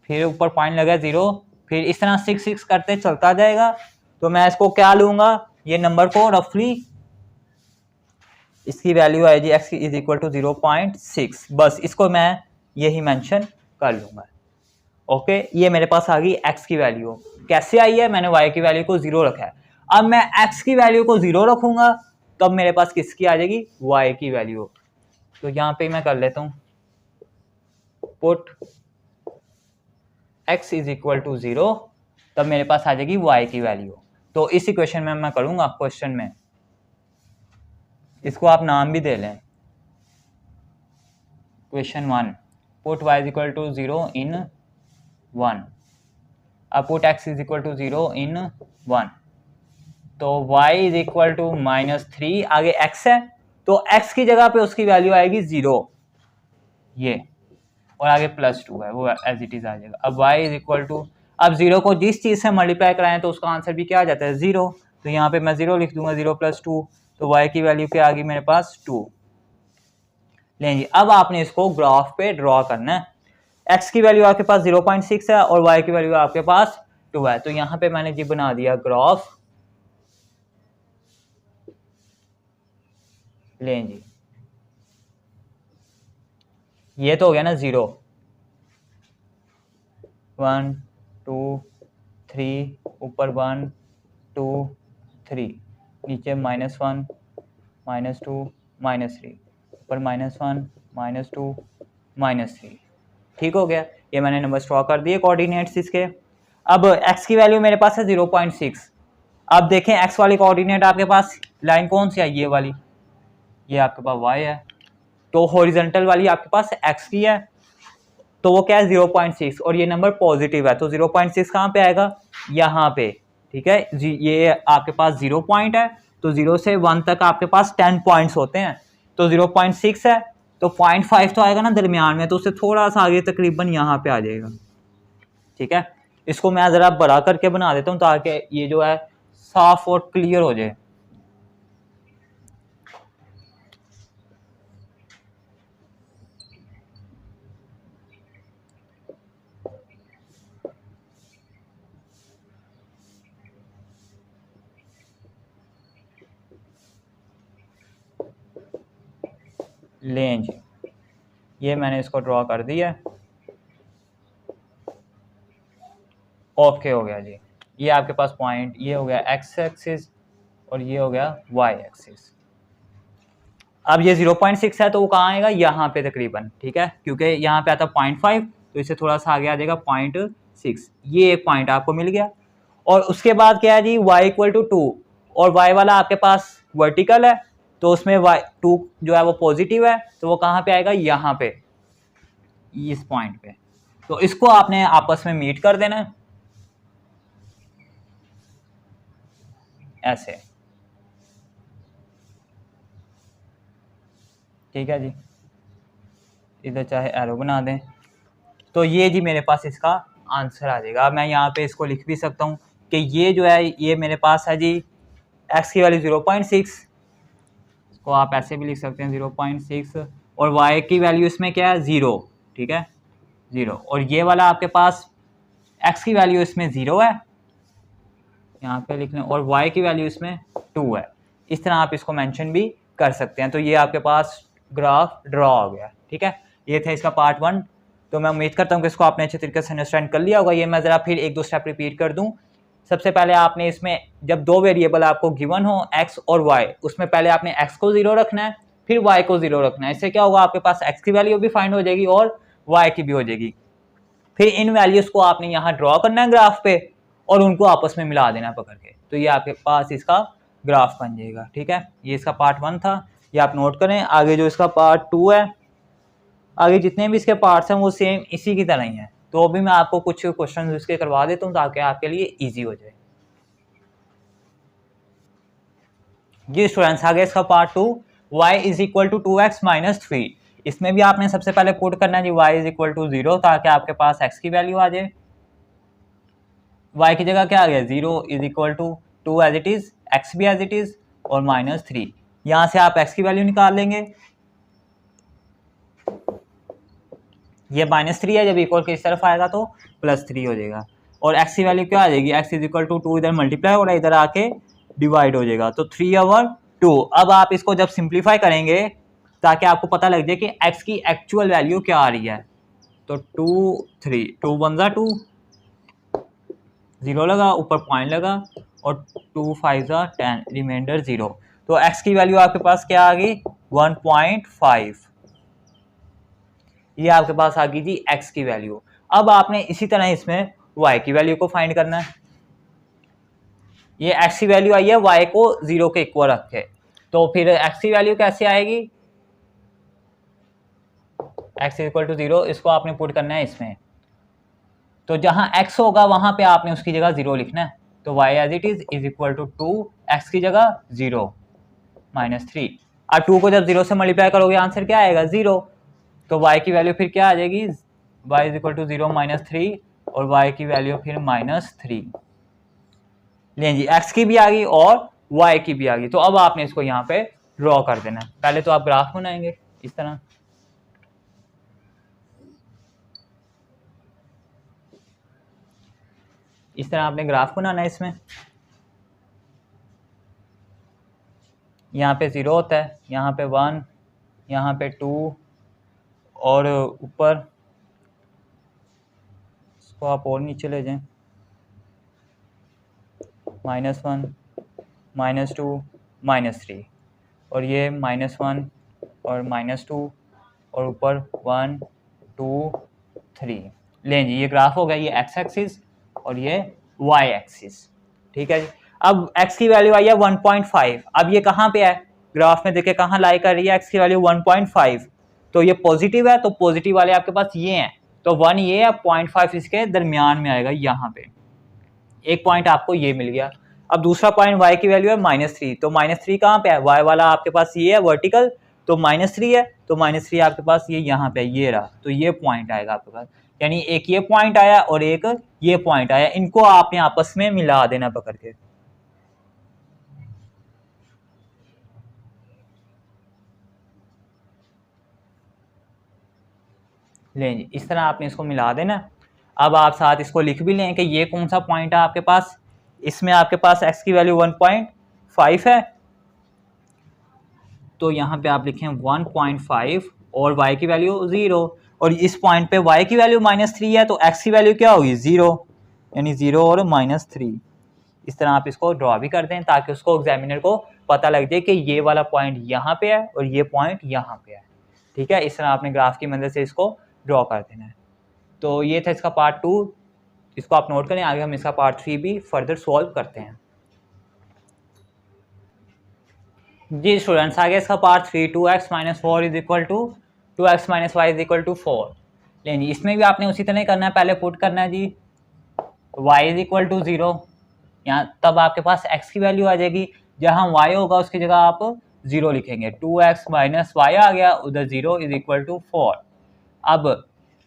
S1: फिर ऊपर पॉइंट लगा 0, फिर इस तरह 6 6 करते चलता जाएगा। तो मैं इसको क्या लूंगा? ये नंबर को रफली इसकी वैल्यू आएगी x इज इक्वल टू 0.6। बस इसको मैं यही मेंशन कर लूंगा। ओके, ये मेरे पास आ गई x की वैल्यू। कैसे आई है? मैंने y की वैल्यू को 0 रखा है। अब मैं x की वैल्यू को 0 रखूंगा तब मेरे पास किसकी आ जाएगी? y की वैल्यू। तो यहाँ पे मैं कर लेता हूँ put x is equal to 0, तब मेरे पास आ जाएगी y की वैल्यू। तो इस इक्वेशन में मैं करूंगा क्वेश्चन में, इसको आप नाम भी दे लें, question 1, put y is equal to 0 in 1। अब put x is equal to 0 in 1, तो y इज इक्वल टू -3, आगे x है तो x की जगह पे उसकी वैल्यू आएगी 0 ये, और आगे +2 है वो एज इट इज आ जाएगा। अब y इज इक्वल टू, अब 0 को जिस चीज़ से मल्टीप्लाई कराएं तो उसका आंसर भी क्या आ जाता है? 0। तो यहाँ पे मैं 0 लिख दूंगा, 0 + 2, तो y की वैल्यू क्या आ गई मेरे पास? 2। लें जी, अब आपने इसको ग्राफ पे ड्रॉ करना है। x की वैल्यू आपके पास 0.6 है और y की वैल्यू आपके पास 2 है। तो यहाँ पे मैंने जी बना दिया ग्राफ। लें जी, ये तो हो गया ना 0 1 2 3, ऊपर 1 2 3, नीचे -1 -2 -3, ऊपर -1 -2 -3। ठीक हो गया, ये मैंने नंबर ड्रॉ कर दिए कोऑर्डिनेट्स इसके। अब x की वैल्यू मेरे पास है 0.6। अब देखें x वाली कोऑर्डिनेट आपके पास लाइन कौन सी है? ये वाली, ये आपके पास y है, तो हॉरिजॉन्टल वाली आपके पास x की है, तो वो क्या है? 0.6, और ये नंबर पॉजिटिव है, तो 0.6 कहाँ पे आएगा? यहाँ पे। ठीक है जी, ये आपके पास 0 पॉइंट है, तो 0 से 1 तक आपके पास 10 पॉइंट्स होते हैं, तो 0.6 है, तो 0.5 तो आएगा ना दरमियान में, तो उससे थोड़ा सा आगे तकरीबन यहाँ पे आ जाएगा। ठीक है, इसको मैं ज़रा बड़ा करके बना देता हूँ ताकि ये जो है साफ और क्लियर हो जाए। लें जी, ये मैंने इसको ड्रॉ कर दिया। ओके हो गया जी, ये आपके पास पॉइंट, ये हो गया x एक्सिस और ये हो गया y एक्सिस। अब ये 0.6 है तो वो कहाँ आएगा? यहाँ पे तकरीबन। ठीक है, क्योंकि यहाँ पे आता 0.5, तो इससे थोड़ा सा आगे आ जाएगा 6, ये एक पॉइंट आपको मिल गया। और उसके बाद क्या है जी, y इक्वल टू 2, और y वाला आपके पास वर्टिकल है, तो उसमें y2 जो है वो पॉजिटिव है, तो वो कहाँ पे आएगा, यहाँ पे, इस पॉइंट पे। तो इसको आपने आपस में मीट कर देना है ऐसे, ठीक है जी। इधर चाहे एरो बना दें, तो ये जी मेरे पास इसका आंसर आ जाएगा। मैं यहाँ पे इसको लिख भी सकता हूँ कि ये जो है ये मेरे पास है जी x की वैल्यू 0.6, इसको आप ऐसे भी लिख सकते हैं 0.6, और y की वैल्यू इसमें क्या है, 0, ठीक है 0, और ये वाला आपके पास x की वैल्यू इसमें 0 है, यहाँ पे लिख लें, और y की वैल्यू इसमें 2 है। इस तरह आप इसको मेंशन भी कर सकते हैं। तो ये आपके पास ग्राफ ड्रॉ हो गया, ठीक है। ये था इसका पार्ट 1। तो मैं उम्मीद करता हूँ कि इसको आपने अच्छे तरीके से अंडरस्टैंड कर लिया होगा। ये मैं ज़रा फिर एक दो स्टेप रिपीट कर दूँ। सबसे पहले आपने इसमें जब दो वेरिएबल आपको गिवन हो x और y, उसमें पहले आपने x को 0 रखना है, फिर y को 0 रखना है। इससे क्या होगा, आपके पास x की वैल्यू भी फाइंड हो जाएगी और y की भी हो जाएगी। फिर इन वैल्यूज़ को आपने यहाँ ड्रॉ करना है ग्राफ पे, और उनको आपस में मिला देना पकड़ के, तो ये आपके पास इसका ग्राफ बन जाएगा, ठीक है। ये इसका पार्ट 1 था, ये आप नोट करें। आगे जो इसका पार्ट 2 है, आगे जितने भी इसके पार्ट्स हैं वो सेम इसी की तरह ही हैं। तो अभी मैं आपको कुछ क्वेश्चन इसके करवा देता हूँ ताकि आपके लिए ईजी हो जाए। जी स्टूडेंट्स, आगे इसका part 2, y is equal to 2x minus 3। इसमें भी आपने सबसे पहले पुट करना है जी y इज इक्वल टू 0, ताकि आपके पास x की वैल्यू आ जाए। y की जगह क्या आ गया, 0 is equal to 2 as it is, x भी एज इट इज, और माइनस 3। यहाँ से आप x की वैल्यू निकाल लेंगे, ये माइनस 3 है, जब इक्वल के इस तरफ आएगा तो प्लस 3 हो जाएगा। और x की वैल्यू क्या आ जाएगी, x इज इक्वल टू 2, इधर मल्टीप्लाई हो रहा है, इधर आके डिवाइड हो जाएगा, तो 3/2। अब आप इसको जब सिंप्लीफाई करेंगे ताकि आपको पता लग जाए कि x की एक्चुअल वैल्यू क्या आ रही है, तो 2 3 2 1 2, 0 लगा, ऊपर पॉइंट लगा, और 2 5 10, रिमाइंडर 0। तो x की वैल्यू आपके पास क्या आ गई, 1.5। ये आपके पास आ गई जी x की वैल्यू। अब आपने इसी तरह इसमें y की वैल्यू को फाइंड करना है। ये x की वैल्यू आई है, y को 0 के इक्वल रखे, तो फिर x की वैल्यू कैसे आएगी, x इक्वल टू 0, इसको आपने पुट करना है इसमें। तो जहां x होगा वहां पे आपने उसकी जगह 0 लिखना है, तो y as it is equal to 2, x की जगह 0 माइनस 3। और 2 को जब 0 से मल्टीप्लाई करोगे आंसर क्या आएगा, 0। तो y की वैल्यू फिर क्या आ जाएगी, y is equal to 0 minus 3, और y की वैल्यू फिर माइनस 3। लें जी, x की भी आ गई और y की भी आ गई। तो अब आपने इसको यहाँ पे ड्रॉ कर देना है। पहले तो आप ग्राफ बनाएंगे इस तरह, इस तरह आपने ग्राफ बनाना है। इसमें यहाँ पे 0 होता है, यहाँ पे 1, यहाँ पे 2, और ऊपर इसको आप और नीचे ले जाएं, -1 -2 -3, और ये -1 और -2, और ऊपर 1 2 3। लें जी, ये ग्राफ हो गया, ये x एक्सिस और ये y एक्सिस, ठीक है जी। अब x की वैल्यू आई है 1.5। अब ये कहाँ पे है ग्राफ में, देखे कहाँ लाई कर रही है, x की वैल्यू 1.5, तो ये पॉजिटिव है, तो पॉजिटिव वाले आपके पास ये हैं, तो 1 ये है, 0.5 इसके दरमियान में आएगा, यहाँ पे एक पॉइंट आपको ये मिल गया। अब दूसरा पॉइंट y की वैल्यू है -3, तो -3 कहाँ पे है, y वाला आपके पास ये है वर्टिकल, तो -3 है, तो -3 आपके पास ये यहाँ पे ये रहा, तो ये पॉइंट आएगा आपके पास। यानी एक ये पॉइंट आया और एक ये पॉइंट आया, इनको आपने आपस में मिला देना पकड़ के। लें जी, इस तरह आपने इसको मिला देना। अब आप साथ इसको लिख भी लें कि ये कौन सा पॉइंट है आपके पास, इसमें आपके पास x की वैल्यू 1.5 है, तो यहाँ पे आप लिखें 1.5 और y की वैल्यू 0, और इस पॉइंट पे y की वैल्यू -3 है, तो x की वैल्यू क्या होगी, 0, यानी 0 और -3। इस तरह आप इसको ड्रॉ भी कर दें ताकि उसको एग्जामिनर को पता लग जाए कि ये वाला पॉइंट यहाँ पे है और ये पॉइंट यहाँ पे है, ठीक है। इस तरह आपने ग्राफ की मदद से इसको ड्रॉ कर देना है। तो ये था इसका पार्ट 2। इसको आप नोट करें, आगे हम इसका पार्ट 3 भी फर्दर सॉल्व करते हैं। जी स्टूडेंट्स, आगे इसका part 3 2x minus 4 is equal to 2x minus y is equal to 4। लेकिन इसमें भी आपने उसी तरह करना है, पहले पुट करना है जी y इज इक्वल टू 0, यहाँ तब आपके पास x की वैल्यू आ जाएगी, जहाँ y होगा उसकी जगह आप 0 लिखेंगे, 2x माइनस वाई आ गया, उधर 0 इज इक्वल टू 4। अब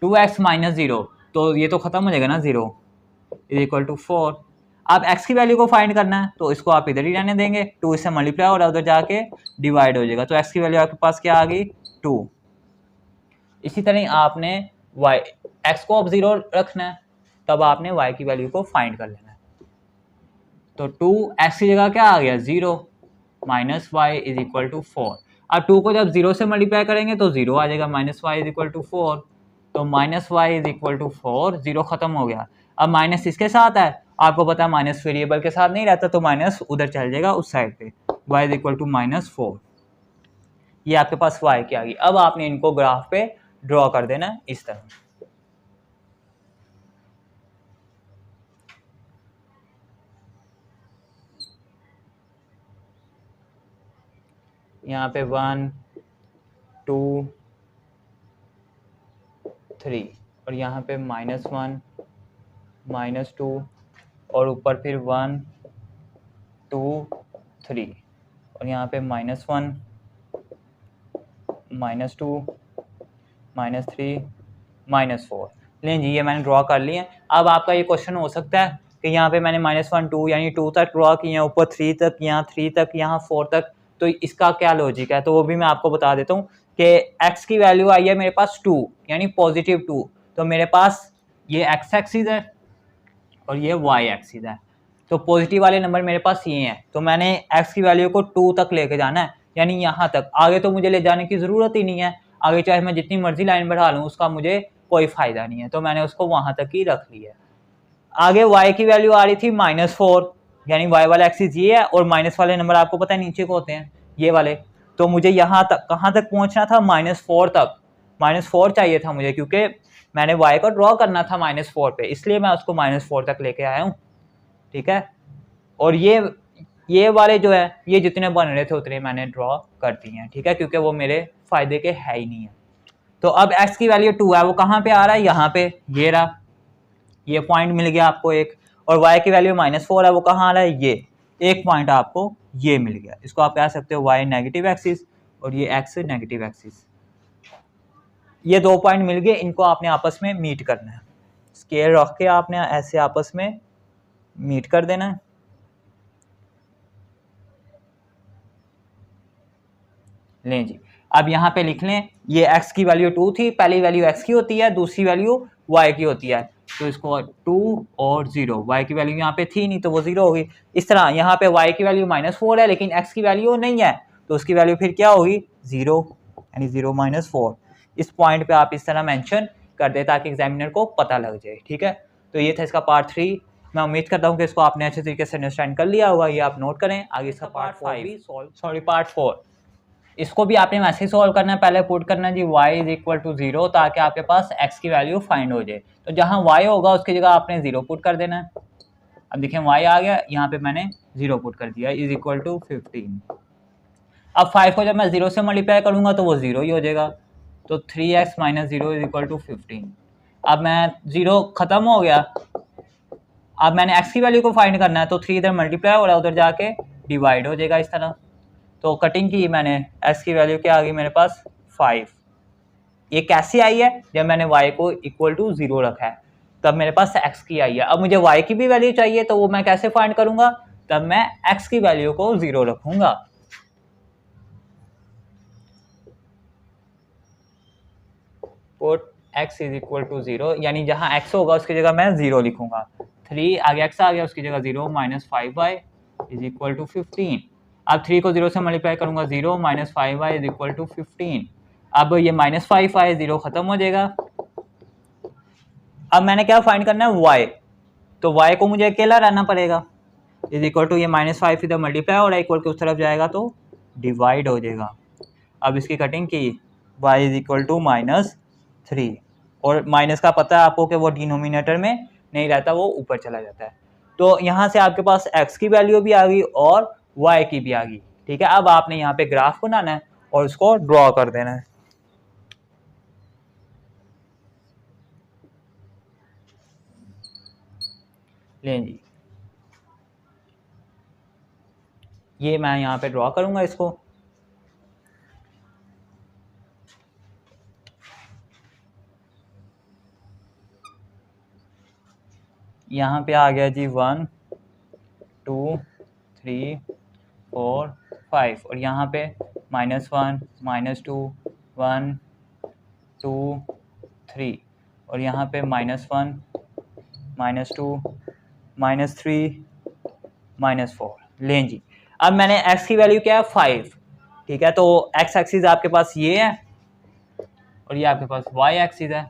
S1: 2x माइनस 0 तो ये तो खत्म हो जाएगा ना, 0 इज इक्वल टू 4। अब x की वैल्यू को फाइंड करना है तो इसको आप इधर ही रहने देंगे, 2 इससे मल्टीप्लाई हो रहा है, उधर जाके डिवाइड हो जाएगा, तो x की वैल्यू आपके पास क्या आ गई 2। इसी तरह आपने x को अब 0 रखना है, तब आपने y की वैल्यू को फाइंड कर लेना है। तो 2x की जगह क्या आ गया 0 minus y is equal to 4। अब 2 को जब 0 से मल्टीप्लाई करेंगे तो 0 आ जाएगा, minus y is equal to 4, तो minus y is equal to 4, 0 खत्म हो गया। अब माइनस इसके साथ है, आपको पता है माइनस वेरिएबल के साथ नहीं रहता, तो माइनस उधर चल जाएगा उस साइड पे, y is equal to minus 4। ये आपके पास y की आ गई। अब आपने इनको ग्राफ पे ड्रॉ कर देना इस तरह। यहाँ पे 1 2 3 और यहाँ पे -1 -2 और ऊपर फिर 1 2 3 और यहाँ पे -1 -2 -3 -4। लें जी, ये मैंने ड्रॉ कर लिए। अब आपका ये क्वेश्चन हो सकता है कि यहाँ पे मैंने -1 2 यानी 2 तक ड्रॉ किया, ऊपर 3 तक, यहाँ 3 तक, यहाँ 4 तक, तो इसका क्या लॉजिक है, तो वो भी मैं आपको बता देता हूँ कि x की वैल्यू आई है मेरे पास 2 यानी पॉजिटिव 2, तो मेरे पास ये x एक्सिस है और ये y एक्सिस है, तो पॉजिटिव वाले नंबर मेरे पास ये हैं, तो मैंने x की वैल्यू को 2 तक लेके जाना है, यानी यहाँ तक। आगे तो मुझे ले जाने की ज़रूरत ही नहीं है, आगे चाहे मैं जितनी मर्जी लाइन बढ़ा लूँ उसका मुझे कोई फ़ायदा नहीं है, तो मैंने उसको वहाँ तक ही रख लिया। आगे y की वैल्यू आ रही थी -4, यानी y वाला एक्सिस ये है और माइनस वाले नंबर आपको पता है नीचे को होते हैं ये वाले, तो मुझे यहाँ तक कहाँ तक पहुँचना था, -4 तक। -4 चाहिए था मुझे, क्योंकि मैंने y को ड्रॉ करना था -4 पे, इसलिए मैं उसको -4 तक लेके आया हूँ, ठीक है। और ये वाले जो है ये जितने बन रहे थे उतने मैंने ड्रॉ कर दिए हैं, ठीक है, क्योंकि वो मेरे फायदे के है ही नहीं है। तो अब x की वैल्यू 2 है, वो कहाँ पे आ रहा है, यहाँ पे, ये रहा, ये पॉइंट मिल गया आपको एक, और y की वैल्यू -4 है, वो कहाँ आ रहा है, ये एक पॉइंट आपको ये मिल गया। इसको आप कह सकते हो y नेगेटिव एक्सिस और ये x नेगेटिव एक्सिस, ये 2 पॉइंट मिल गए, इनको आपने आपस में मीट करना है, स्केल रख के आपने ऐसे आपस में मीट कर देना है। लें जी, अब यहाँ पे लिख लें, ये x की वैल्यू 2 थी, पहली वैल्यू x की होती है, दूसरी वैल्यू y की होती है, तो इसको 2 और 0, y की वैल्यू यहाँ पे थी नहीं तो वो 0 होगी। इस तरह यहाँ पे y की वैल्यू -4 है लेकिन x की वैल्यू नहीं है, तो उसकी वैल्यू फिर क्या होगी 0, यानी 0 -4। इस पॉइंट पे आप इस तरह मेंशन कर दे ताकि एग्जामिनर को पता लग जाए, ठीक है। तो ये था इसका पार्ट 3। मैं उम्मीद करता हूँ कि इसको आपने अच्छे तरीके से अंडरस्टैंड कर लिया होगा, ये आप नोट करें। आगे इसका पार्ट 4, इसको भी आपने वैसे ही सॉल्व करना है, पहले पुट करना है जी y इज इक्वल टू 0 ताकि आपके पास x की वैल्यू फाइंड हो जाए, तो जहां y होगा उसकी जगह आपने 0 पुट कर देना है। अब देखें y आ गया, यहाँ पे मैंने 0 पुट कर दिया, इज इक्वल टू 15। अब 5 को जब मैं 0 से मल्टीप्लाई करूंगा तो वो 0 ही हो जाएगा, तो 3x minus 0 is equal to 15। अब मैं 0 खत्म हो गया, अब मैंने x की वैल्यू को फाइंड करना है, तो 3 इधर मल्टीप्लाई हो रहा है, उधर जाके डिवाइड हो जाएगा इस तरह। तो कटिंग की मैंने, x की वैल्यू क्या आ गई मेरे पास 5। ये कैसे आई है, जब मैंने y को इक्वल टू 0 रखा है तब मेरे पास x की आई है। अब मुझे y की भी वैल्यू चाहिए, तो वो मैं कैसे फाइंड करूंगा, तब मैं x की वैल्यू को 0 रखूंगा। Put x is equal to 0, यानी जहां x होगा उसकी जगह मैं 0 लिखूंगा। 3 आगे x आ गया, उसकी जगह 0 -5y इज इक्वल टू 15। अब 3 को 0 से मल्टीप्लाई करूंगा, 0 -5y इज इक्वल टू 15। अब ये -5y 0 खत्म हो जाएगा। अब मैंने क्या फाइंड करना है, y, तो y को मुझे अकेला रहना पड़ेगा, इज इक्वल टू ये -5 इधर मल्टीप्लाई हो रहा है, इक्वल के उस तरफ जाएगा तो डिवाइड हो जाएगा। अब इसकी कटिंग की, y इज इक्वल टू -3, और माइनस का पता है आपको कि वो डिनोमिनेटर में नहीं रहता, वो ऊपर चला जाता है। तो यहाँ से आपके पास x की वैल्यू भी आ गई और y की भी आ गई। ठीक है, अब आपने यहाँ पे ग्राफ बनाना है और उसको ड्रॉ कर देना है। लें जी, ये मैं यहाँ पे ड्रॉ करूँगा इसको। यहाँ पे आ गया जी 1 2 3 4 5 और यहाँ पे -1 -2 1 2 3 और यहाँ पे -1 -2 -3 -4। लें जी, अब मैंने x की वैल्यू क्या है 5। ठीक है, तो x एक्सिस आपके पास ये है और ये आपके पास y एक्सिस है।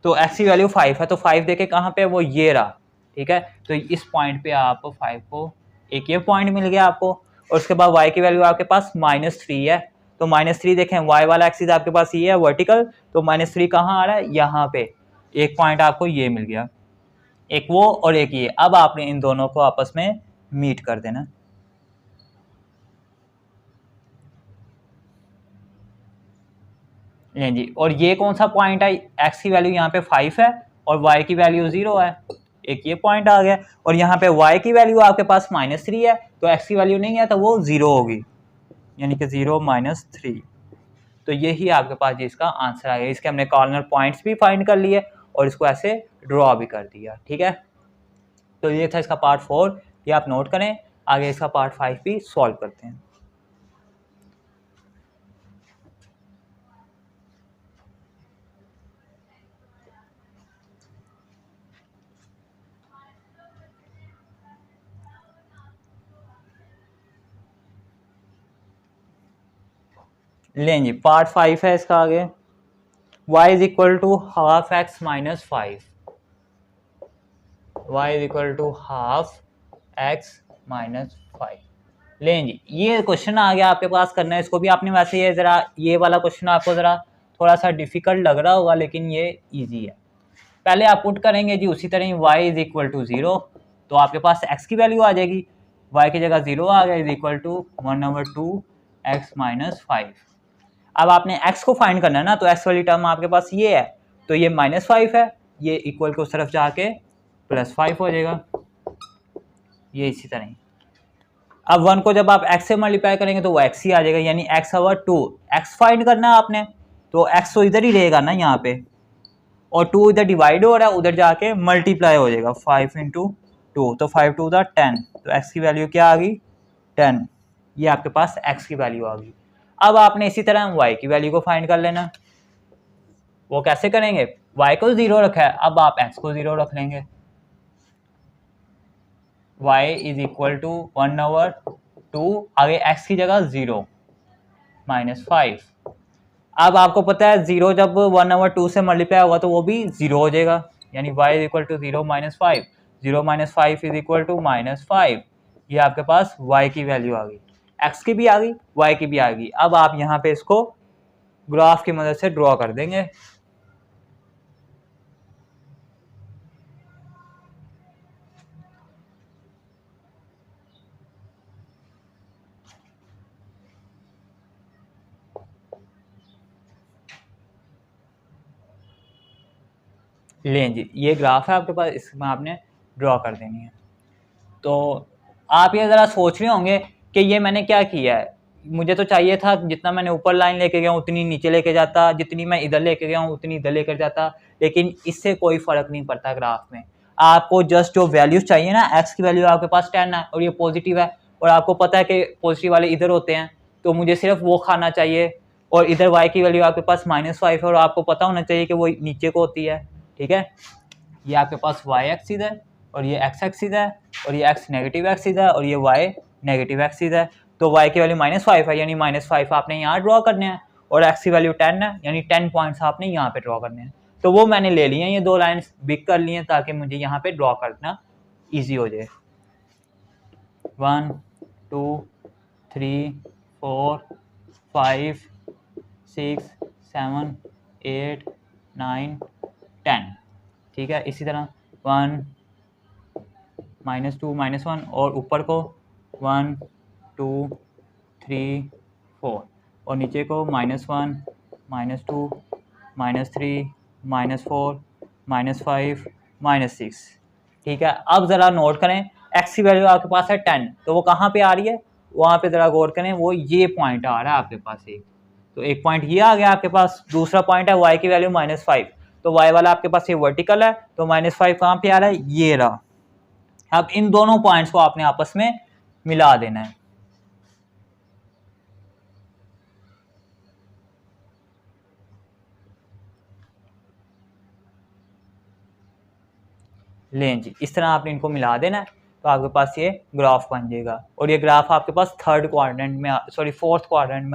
S1: तो x की वैल्यू 5 है, तो 5 देखे कहाँ पे, वो ये रहा। ठीक है, तो इस पॉइंट पे आप 5 को, एक ये पॉइंट मिल गया आपको, और उसके बाद y की वैल्यू आपके पास -3 है। तो -3 देखें, y वाला एक्सिस आपके पास ये है वर्टिकल, तो -3 कहाँ आ रहा है, यहाँ पे एक पॉइंट आपको ये मिल गया, एक वो और एक ये। अब आपने इन दोनों को आपस में मीट कर देना। लें जी, और ये कौन सा पॉइंट है, x की वैल्यू यहाँ पे 5 है और y की वैल्यू 0 है, एक ये पॉइंट आ गया। और यहाँ पे y की वैल्यू आपके पास -3 है, तो x की वैल्यू नहीं है तो वो 0 होगी, यानी कि 0 -3। तो यही आपके पास इसका आंसर आ गया। इसके हमने कॉर्नर पॉइंट्स भी फाइंड कर लिए और इसको ऐसे ड्रॉ भी कर दिया। ठीक है, तो ये था इसका पार्ट 4, ये आप नोट करें। आगे इसका पार्ट 5 भी सॉल्व करते हैं। लें जी, पार्ट 5 है इसका आगे, y is equal to half x minus 5, y is equal to half x minus 5। लें जी, ये क्वेश्चन आ गया आपके पास, करना है इसको भी आपने। वैसे ये ज़रा, ये वाला क्वेश्चन आपको ज़रा थोड़ा सा डिफिकल्ट लग रहा होगा, लेकिन ये इजी है। पहले आप पुट करेंगे जी उसी तरह ही y इज इक्वल टू 0, तो आपके पास x की वैल्यू आ जाएगी, y की जगह 0 आ गया, is equal to 1/2 x minus 5। अब आपने x को फाइंड करना है ना, तो x वाली टर्म आपके पास ये है, तो ये -5 है, ये इक्वल को उस तरफ जाके +5 हो जाएगा, ये इसी तरह ही। अब 1 को जब आप x से मल्टीप्लाई करेंगे तो वो x ही आ जाएगा, यानी x/2। x फाइंड करना है आपने, तो x तो इधर ही रहेगा ना यहाँ पे, और 2 इधर डिवाइड हो रहा है, उधर जाके मल्टीप्लाई हो जाएगा, 5 × 2, तो 5 2 10, तो x की वैल्यू क्या आ गई 10। ये आपके पास x की वैल्यू आ गई। अब आपने इसी तरह y की वैल्यू को फाइंड कर लेना। वो कैसे करेंगे, y को 0 रखा है, अब आप x को 0 रख लेंगे, y इज इक्वल टू 1/2, आगे x की जगह 0 -5। अब आपको पता है 0 जब 1/2 से मल्टीप्लाई होगा तो वो भी 0 हो जाएगा, यानी y is equal to 0 -5, 0 - 5 is equal to -5। ये आपके पास y की वैल्यू आ गई, x की भी आ गई, y की भी आ गई। अब आप यहाँ पे इसको ग्राफ की मदद से ड्रॉ कर देंगे। लें जी, ये ग्राफ है आपके पास, इसमें आपने ड्रॉ कर देनी है। तो आप ये ज़रा सोच रहे होंगे कि ये मैंने क्या किया है, मुझे तो चाहिए था जितना मैंने ऊपर लाइन लेके गया हूँ उतनी नीचे लेके जाता, जितनी मैं इधर लेके गया हूँ उतनी इधर लेकर जाता, लेकिन इससे कोई फ़र्क नहीं पड़ता ग्राफ में। आपको जस्ट जो वैल्यूज चाहिए ना, x की वैल्यू आपके पास 10 है और ये पॉजिटिव है, और आपको पता है कि पॉजिटिव वाले इधर होते हैं, तो मुझे सिर्फ वो खाना चाहिए। और इधर y की वैल्यू आपके पास -5 है और आपको पता होना चाहिए कि वो नीचे को होती है। ठीक है, ये आपके पास y एक्सिस है और ये x एक्सिस है, और ये x नेगेटिव एक्सिस है और ये y नेगेटिव एक्सिस है। तो y की वैल्यू -5 है, यानी -5 आपने यहाँ ड्रॉ करने हैं, और x की वैल्यू 10 है, यानी 10 पॉइंट्स आपने यहाँ पे ड्रॉ करने हैं। तो वो मैंने ले लिए हैं, ये 2 लाइन्स बिग कर लिए हैं ताकि मुझे यहाँ पे ड्रॉ करना ईजी हो जाए। 1 2 3 4 5 6 7 8 9 10। ठीक है, इसी तरह 1 -2 -1 और ऊपर को 1 2 3 4 और नीचे को -1 -2 -3 -4 -5 -6। ठीक है, अब ज़रा नोट करें x की वैल्यू आपके पास है 10, तो वो कहाँ पे आ रही है, वहाँ पे ज़रा गौर करें, वो ये पॉइंट आ रहा है आपके पास एक, तो एक पॉइंट ये आ गया आपके पास। दूसरा पॉइंट है y की वैल्यू -5, तो y वाला आपके पास ये वर्टिकल है, तो -5 कहाँ पे आ रहा है, ये रहा। अब इन दोनों पॉइंट्स को आपने आपस में मिला देना है। लें जी, इस तरह आपने इनको मिला देना है, तो आपके पास ये ग्राफ बन जाएगा। और ये ग्राफ आपके पास फोर्थ क्वाड्रेंट में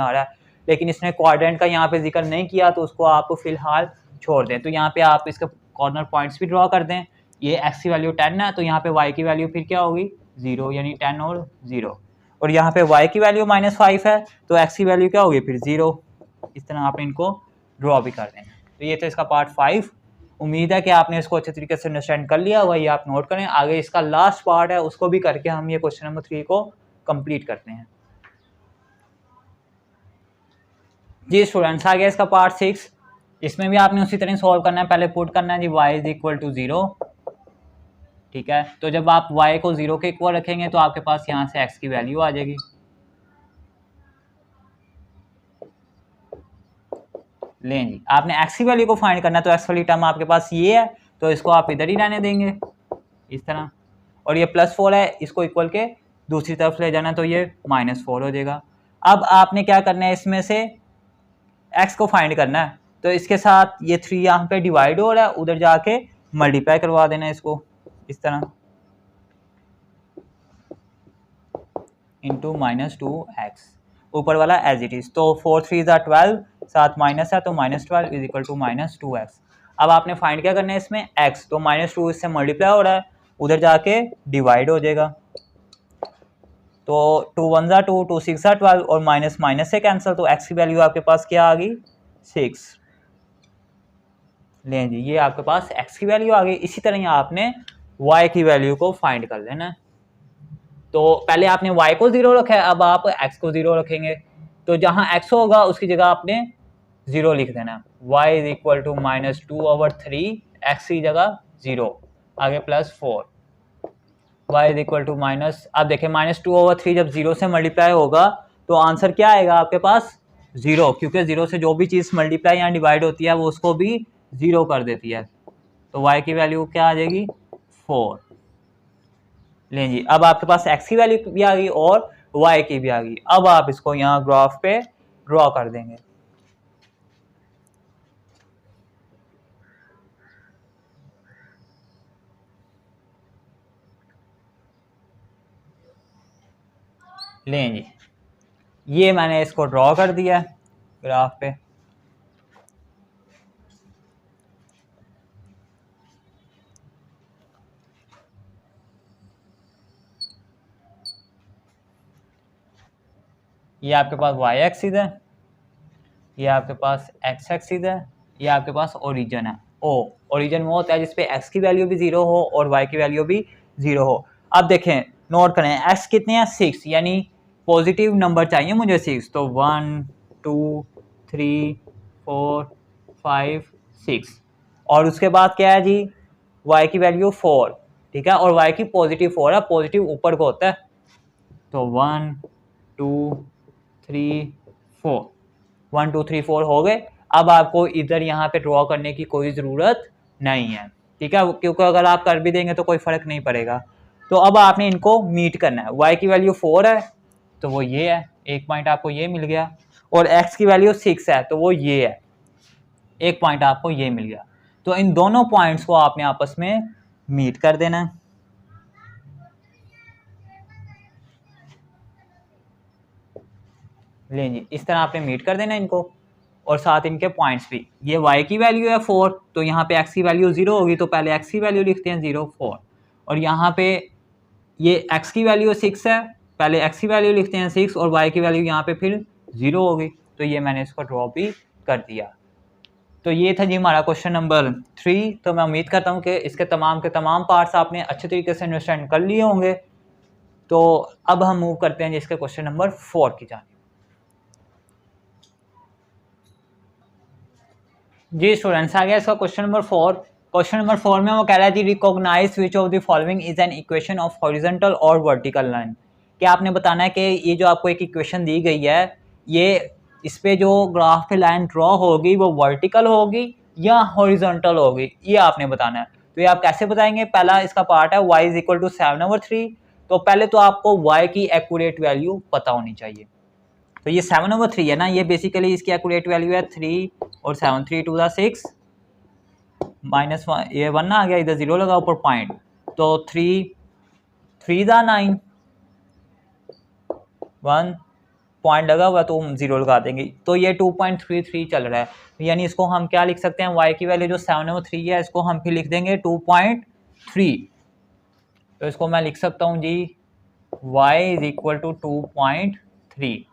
S1: आ रहा है, लेकिन इसने क्वाड्रेंट का यहाँ पे जिक्र नहीं किया, तो उसको आप फिलहाल छोड़ दें। तो यहाँ पे आप इसके कॉर्नर पॉइंट्स भी ड्रॉ कर दें। ये x की वैल्यू 10 है, तो यहाँ पे y की वैल्यू फिर क्या होगी, 0, यानी 10 और 0। और यहाँ पे y की वैल्यू -5 है, तो x की वैल्यू क्या होगी, फिर 0। इस तरह आपने इनको ड्रॉ भी कर देना। तो ये तो इसका पार्ट 5। उम्मीद है कि आपने इसको अच्छे तरीके से अंडरस्टैंड कर लिया, वही आप नोट करें। आगे इसका लास्ट पार्ट है, उसको भी करके हम ये क्वेश्चन नंबर 3 को कंप्लीट करते हैं। जी स्टूडेंट्स, आ गया इसका पार्ट 6। इसमें भी आपने उसी तरह सॉल्व करना है। पहले पुट करना है जी y = 0। ठीक है, तो जब आप y को 0 के इक्वल रखेंगे तो आपके पास यहाँ से x की वैल्यू आ जाएगी। लें जी, आपने x की वैल्यू को फाइंड करना है, तो x वाली टर्म आपके पास ये है, तो इसको आप इधर ही रहने देंगे इस तरह। और ये +4 है, इसको इक्वल के दूसरी तरफ ले जाना, तो ये -4 हो जाएगा। अब आपने क्या करना है, इसमें से x को फाइंड करना है, तो इसके साथ ये 3 यहाँ पे डिवाइड हो रहा है, उधर जाके मल्टीप्लाई करवा देना है इसको इस तरह, इंटू -2x, ऊपर वाला एज इट इज। तो 4 3 12, साथ माइनस है, तो -12 = -2x। अब आपने फाइंड क्या करना है इसमें, x, तो -2 इससे मल्टीप्लाई हो रहा है, उधर जाके डिवाइड हो जाएगा, तो 2 1 = 2, 2 6 = 12, और माइनस माइनस से कैंसिल, तो x की वैल्यू आपके पास क्या आ गई, 6। लें जी, ये आपके पास x की वैल्यू आ गई। इसी तरह आपने y की वैल्यू को फाइंड कर लेना है। तो पहले आपने y को 0 रखा है, अब आप x को 0 रखेंगे, तो जहां x होगा उसकी जगह आपने 0 लिख देना। y = -2/3, x की जगह 0, आगे +4, y = अब देखें -2/3 जब 0 से मल्टीप्लाई होगा तो आंसर क्या आएगा आपके पास, 0, क्योंकि 0 से जो भी चीज़ मल्टीप्लाई या डिवाइड होती है वो उसको भी 0 कर देती है। तो y की वैल्यू क्या आ जाएगी, 4। लें जी, अब आपके पास x की वैल्यू भी आ गई और y की भी आ गई। अब आप इसको यहाँ ग्राफ पे ड्रॉ कर देंगे। लें जी, ये मैंने इसको ड्रॉ कर दिया है ग्राफ पे। ये आपके पास y एक्सिस है, ये आपके पास x एक्सिस है, ये आपके पास ओरिजिन है। ओरिजिन वो होता है जिसपे x की वैल्यू भी 0 हो और y की वैल्यू भी 0 हो। अब देखें, नोट करें, x कितने हैं, 6, यानी पॉजिटिव नंबर चाहिए मुझे 6, तो 1 2 3 4 5 6, और उसके बाद क्या है जी, y की वैल्यू 4। ठीक है, और y की पॉजिटिव 4 है, पॉजिटिव ऊपर को होता है, तो 1 2 3 4, 1 2 3 4 हो गए। अब आपको इधर यहाँ पे ड्रॉ करने की कोई ज़रूरत नहीं है। ठीक है, क्योंकि अगर आप कर भी देंगे तो कोई फ़र्क नहीं पड़ेगा। तो अब आपने इनको मीट करना है। y की वैल्यू 4 है, तो वो ये है, एक पॉइंट आपको ये मिल गया, और x की वैल्यू 6 है, तो वो ये है, एक पॉइंट आपको ये मिल गया। तो इन दोनों पॉइंट्स को आपने आपस में मीट कर देना है। लें जी, इस तरह आपने मीट कर देना इनको, और साथ इनके पॉइंट्स भी। ये y की वैल्यू है 4, तो यहाँ पे x की वैल्यू 0 होगी, तो पहले x की वैल्यू लिखते हैं 0 4, और यहाँ पे ये x की वैल्यू 6 है, पहले x की वैल्यू लिखते हैं 6, और y की वैल्यू यहाँ पे फिर 0 होगी। तो ये मैंने इसको ड्रॉ भी कर दिया। तो ये था जी हमारा क्वेश्चन नंबर 3। तो मैं उम्मीद करता हूँ कि इसके तमाम के तमाम पार्ट्स आपने अच्छे तरीके से अंडरस्टैंड कर लिए होंगे। तो अब हम मूव करते हैं जिसके क्वेश्चन नंबर 4 की जानिब। जी स्टूडेंट्स, आ गया इसका क्वेश्चन नंबर 4। क्वेश्चन नंबर 4 में वो कह रहा है जी recognise which of the following is an equation of horizontal or vertical line. क्या आपने बताना है कि ये जो आपको एक इक्वेशन दी गई है, ये इस पे जो ग्राफ पे लाइन ड्रॉ होगी वो वर्टिकल होगी या हॉरिजॉन्टल होगी, ये आपने बताना है। तो ये आप कैसे बताएंगे? पहला इसका पार्ट है y इज इक्वल टू 7/3। तो पहले तो आपको y की एक्यूरेट वैल्यू पता होनी चाहिए। तो ये 7/3 है ना, ये बेसिकली इसकी एक्यूरेट वैल्यू है 3 और 7, 3 2 6 -1, ये 1 ना आ गया, इधर 0 लगा ऊपर पॉइंट, तो 3 9 1 पॉइंट लगा हुआ तो हम 0 लगा देंगे। तो ये 2.33 चल रहा है, यानी इसको हम क्या लिख सकते हैं? y की वैल्यू जो 7/3 है इसको हम फिर लिख देंगे 2.3। तो इसको मैं लिख सकता हूँ जी y इज इक्वल टू 2.3।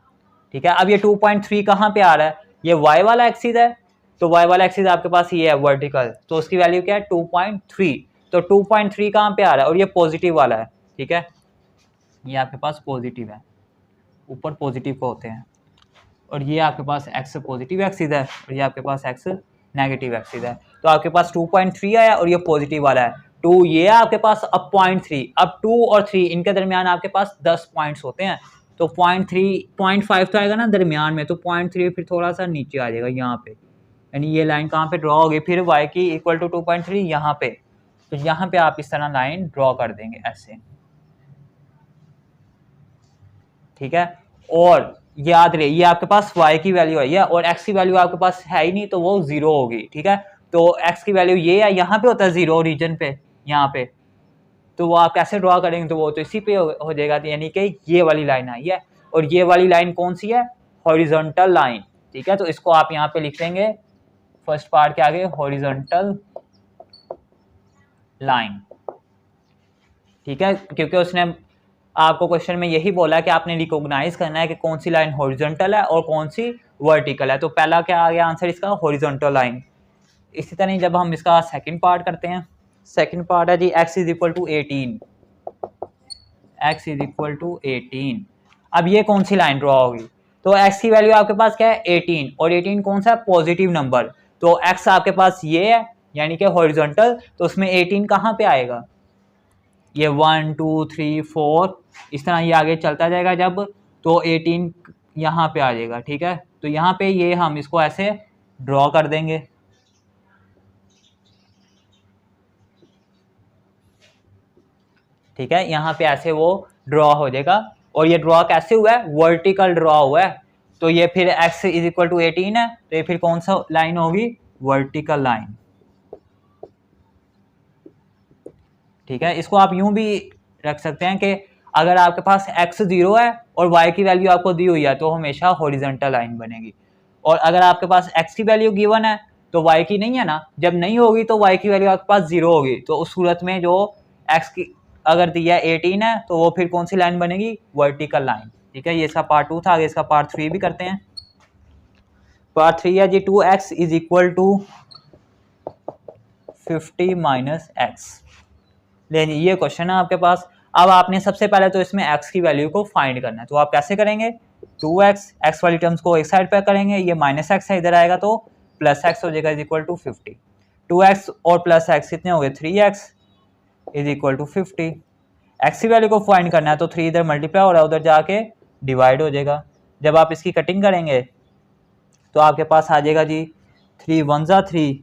S1: ठीक है, अब ये 2.3 कहाँ पे आ रहा है? ये y वाला एक्सिस है, तो y वाला एक्सिस आपके पास ये है वर्टिकल, तो उसकी वैल्यू क्या है? 2.3। तो 2.3 कहाँ पे आ रहा है? और ये पॉजिटिव वाला है। ठीक है, ये आपके पास पॉजिटिव है, ऊपर पॉजिटिव को होते हैं, और ये आपके पास x पॉजिटिव एक्सिस है और ये आपके पास x नेगेटिव एक्सिस है। तो आपके पास 2.3 आया और ये पॉजिटिव वाला है 2, ये है आपके पास। अब 0.3, अब 2 और 3 इनके दरमियान आपके पास 10 पॉइंट्स होते हैं, तो 0.3 0.5 तो आएगा ना दरमियान में, तो 0.3 फिर थोड़ा सा नीचे आ जाएगा यहाँ पे, यानी ये लाइन कहाँ पे ड्रॉ होगी? फिर y की इक्वल टू 2.3 यहाँ पे। तो यहाँ पे आप इस तरह लाइन ड्रॉ कर देंगे ऐसे। ठीक है, और याद रहे ये आपके पास y की वैल्यू आई है और x की वैल्यू आपके पास है ही नहीं, तो वो 0 होगी। ठीक है, तो x की वैल्यू ये है, यहाँ पे होता है 0 रीजन पे, यहाँ पे, तो वो आप कैसे ड्रॉ करेंगे? तो वो तो इसी पे हो जाएगा, यानी कि ये वाली लाइन आई है, और ये वाली लाइन कौन सी है? Horizontal line. ठीक है, तो इसको आप यहाँ पे लिख देंगे फर्स्ट पार्ट के आगे हॉरिजॉन्टल लाइन। ठीक है, क्योंकि उसने आपको क्वेश्चन में यही बोला कि आपने रिकॉग्नाइज करना है कि कौन सी लाइन हॉरिजॉन्टल है और कौन सी वर्टिकल है। तो पहला क्या आ गया आंसर इसका? Horizontal line. इसी तरह जब हम इसका सेकंड पार्ट करते हैं, सेकंड पार्ट है जी x is equal to 18, x is equal to 18। अब ये कौन सी लाइन ड्रॉ होगी? तो x की वैल्यू आपके पास क्या है? 18, और 18 कौन सा है? पॉजिटिव नंबर, तो x आपके पास ये है यानी कि हॉरिजॉन्टल, तो उसमें 18 कहाँ पे आएगा? ये 1 2 3 4 इस तरह ये आगे चलता जाएगा जब, तो 18 यहाँ पे आ जाएगा। ठीक है, तो यहाँ पे ये हम इसको ऐसे ड्रॉ कर देंगे। ठीक है, यहाँ पे ऐसे वो ड्रॉ हो जाएगा, और ये ड्रॉ कैसे हुआ है? वर्टिकल ड्रॉ हुआ है, तो ये फिर x इज इक्वल टू 18 है, तो ये फिर कौन सा लाइन होगी? Vertical line. ठीक है, इसको आप यूं भी रख सकते हैं कि अगर आपके पास x 0 है और y की वैल्यू आपको दी हुई है तो हमेशा हॉरिजॉन्टल लाइन बनेगी, और अगर आपके पास x की वैल्यू गिवन है तो y की नहीं है ना, जब नहीं होगी तो y की वैल्यू आपके पास 0 होगी, तो उस सूरत में जो x की अगर दिया 18 है तो वो फिर कौन सी लाइन बनेगी? Vertical line. ठीक है, ये इसका पार्ट 2 था, आगे इसका पार्ट 3 भी करते हैं। पार्ट 3 है जी 2x is equal to 50 minus x। लेकिन ये क्वेश्चन है आपके पास। अब आपने सबसे पहले तो इसमें x की वैल्यू को फाइंड करना है, तो आप कैसे करेंगे? 2x, x वाली टर्म्स को एक साइड पे करेंगे, ये माइनस एक्स है, इधर आएगा तो प्लस एक्स हो जाएगा, इज इक्वल टू 50। 2x और प्लस एक्स कितने हो गए? 3x is equal to 50। x की वैल्यू को फाइंड करना है तो 3 इधर मल्टीप्लाई हो रहा है, उधर जाके डिवाइड हो जाएगा। जब आप इसकी कटिंग करेंगे तो आपके पास आ जाएगा जी 3 1 ज़ा 3,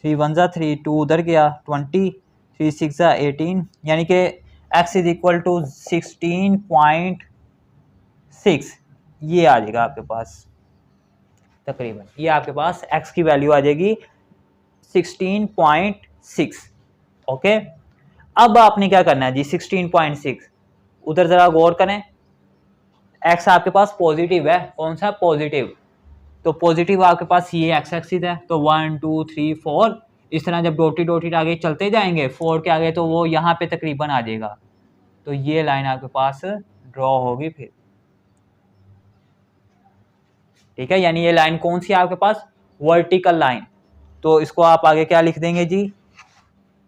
S1: 3 1 ज़ा 3, 2 उधर गया 20, 3 6 ज़ा 18, यानी कि x इज इक्वल टू 16.6 ये आ जाएगा आपके पास तकरीबन। ये आपके पास x की वैल्यू आ जाएगी 16.6। ओके, अब आपने क्या करना है जी? 16.6 उधर जरा गौर करें, x आपके पास पॉजिटिव है, कौन सा? पॉजिटिव, तो पॉजिटिव आपके पास ये एक्स एक्सिस है, तो 1 2 3 4 इस तरह जब डॉटेड डॉटेड आगे चलते जाएंगे 4 के आगे, तो वो यहाँ पे तकरीबन आ जाएगा, तो ये लाइन आपके पास ड्रॉ होगी फिर। ठीक है, यानी ये लाइन कौन सी है आपके पास? Vertical line. तो इसको आप आगे क्या लिख देंगे जी,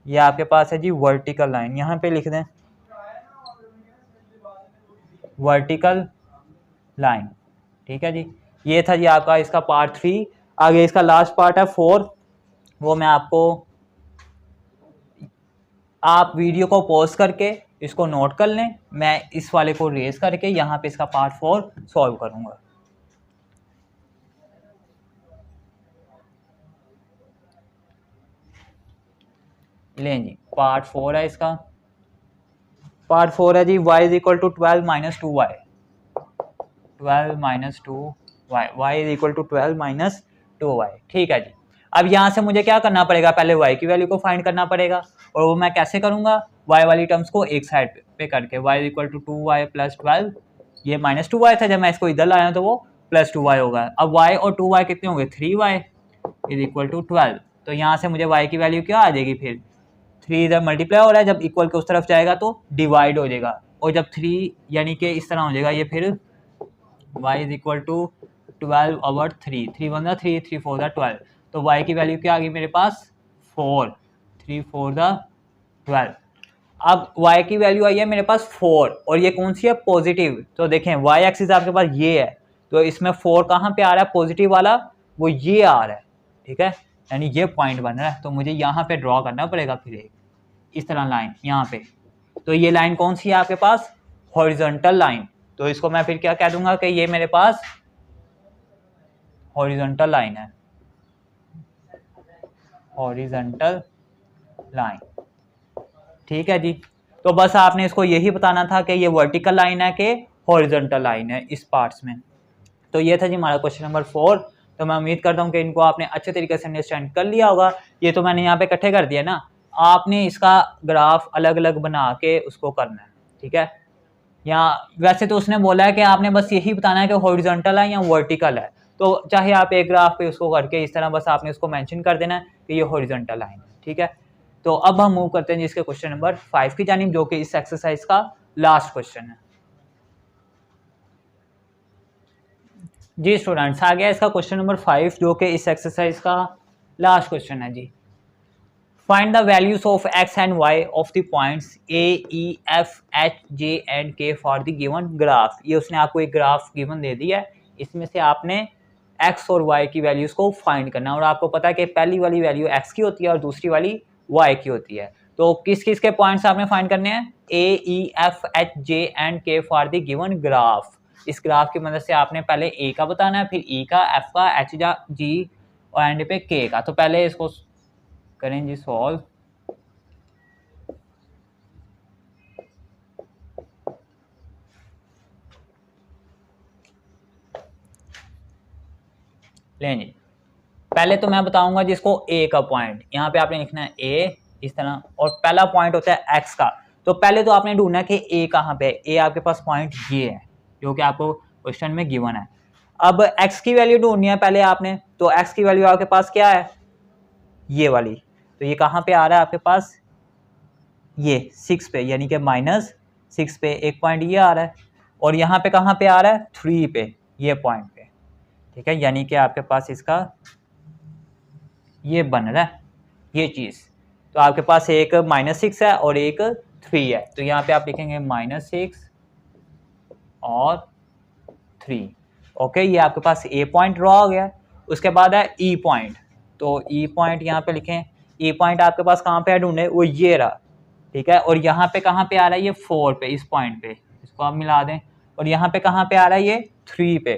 S1: ये आपके पास है जी वर्टिकल लाइन, यहाँ पे लिख दें वर्टिकल लाइन। ठीक है जी, ये था जी आपका इसका पार्ट 3। आगे इसका लास्ट पार्ट है 4, वो मैं आपको, आप वीडियो को पॉज करके इसको नोट कर लें, मैं इस वाले को रेज करके यहाँ पे इसका पार्ट 4 सॉल्व करूँगा। लें जी, पार्ट 4 है इसका, पार्ट 4 है जी y is equal to 12 minus 2y, 12 minus 2y, y is equal to 12 minus 2y। ठीक है जी, अब यहाँ से मुझे क्या करना पड़ेगा, पहले y की वैल्यू को फाइंड करना पड़ेगा, और वो मैं कैसे करूँगा, y वाली टर्म्स को एक साइड पे करके, y is equal to 2y plus 12, ये माइनस 2y था, जब मैं इसको इधर लाया तो वो प्लस 2y होगा। अब y और 2y कितने होंगे, 3y इज इक्वल टू 12, तो यहाँ से मुझे y की वैल्यू क्या आ जाएगी, फिर 3 इधर मल्टीप्लाई हो रहा है, जब इक्वल के उस तरफ जाएगा तो डिवाइड हो जाएगा, और जब 3 यानी कि इस तरह हो जाएगा ये, फिर y is equal to 12 over 3, 3 1 3, 3 4 12, तो y की वैल्यू क्या आ गई मेरे पास 4, 3 4 12। अब y की वैल्यू आई है मेरे पास 4, और ये कौन सी है, पॉजिटिव, तो देखें y एक्सिस आपके पास ये है, तो इसमें 4 कहाँ पे आ रहा है, पॉजिटिव वाला, वो ये आ रहा है। ठीक है, यानी ये पॉइंट बन रहा है, तो मुझे यहाँ पे ड्रॉ करना पड़ेगा फिर एक इस तरह लाइन यहाँ पे, तो ये लाइन कौन सी है आपके पास, हॉरिजॉन्टल लाइन, तो इसको मैं फिर क्या कह दूंगा कि ये मेरे पास हॉरिजॉन्टल लाइन है, हॉरिजॉन्टल लाइन। ठीक है जी, तो बस आपने इसको यही बताना था कि ये वर्टिकल लाइन है कि हॉरिजॉन्टल लाइन है इस पार्ट्स में। तो ये था जी हमारा क्वेश्चन नंबर 4। तो मैं उम्मीद करता हूँ कि इनको आपने अच्छे तरीके से अंडरस्टैंड कर लिया होगा। ये तो मैंने यहाँ पे इकट्ठे कर दिया ना, आपने इसका ग्राफ अलग अलग बना के उसको करना है। ठीक है, या वैसे तो उसने बोला है कि आपने बस यही बताना है कि हॉरिजॉन्टल है या वर्टिकल है, तो चाहे आप एक ग्राफ पे उसको करके इस तरह बस आपने उसको मेंशन कर देना है कि ये हॉरिजॉन्टल लाइन है। ठीक है, तो अब हम मूव करते हैं जिसके क्वेश्चन नंबर 5 की जानिब, जो कि इस एक्सरसाइज का लास्ट क्वेश्चन है। जी स्टूडेंट्स, आ गया इसका क्वेश्चन नंबर 5, जो कि इस एक्सरसाइज का लास्ट क्वेश्चन है जी। Find the values of x and y of the points a, e, f, h, j and k for the given graph. ये उसने आपको एक ग्राफ गिवन दे दिया है, इसमें से आपने x और y की वैल्यूज को फाइंड करना है, और आपको पता है कि पहली वाली वैल्यू x की होती है और दूसरी वाली y की होती है। तो किस किस के पॉइंट्स आपने फाइंड करने हैं, a, e, f, h, j and k for the given graph. इस ग्राफ की मदद से आपने पहले a का बताना है, फिर e का, f का, h का, g और एंड पे k का। तो पहले इसको करें जी सॉल्व। लें जी, पहले तो मैं बताऊंगा जिसको a का पॉइंट, यहाँ पे आपने लिखना है a इस तरह, और पहला पॉइंट होता है x का। तो पहले तो आपने ढूंढना है कि a कहाँ पे है, a आपके पास पॉइंट ये है जो कि आपको क्वेश्चन में गिवन है। अब x की वैल्यू ढूंढनी है पहले आपने, तो x की वैल्यू आपके पास क्या है, ये वाली, तो ये कहाँ पे आ रहा है आपके पास, ये 6 पे, यानी कि -6 पे एक पॉइंट ये आ रहा है, और यहाँ पे कहाँ पे आ रहा है, 3 पे, ये पॉइंट पे। ठीक है, यानी कि आपके पास इसका ये बन रहा है ये चीज़। तो आपके पास एक -6 है और एक 3 है, तो यहाँ पे आप लिखेंगे -6 और 3। ओके, ये आपके पास ए पॉइंट ड्रॉ हो गया। उसके बाद है ई पॉइंट, तो ई पॉइंट यहाँ पे लिखें, ई पॉइंट आपके पास कहाँ पे है ढूंढे, वो ये रहा। ठीक है, और यहाँ पे कहाँ पे आ रहा है, ये 4 पे, इस पॉइंट पे, इसको आप मिला दें, और यहाँ पे कहाँ पे आ रहा है, ये 3 पे,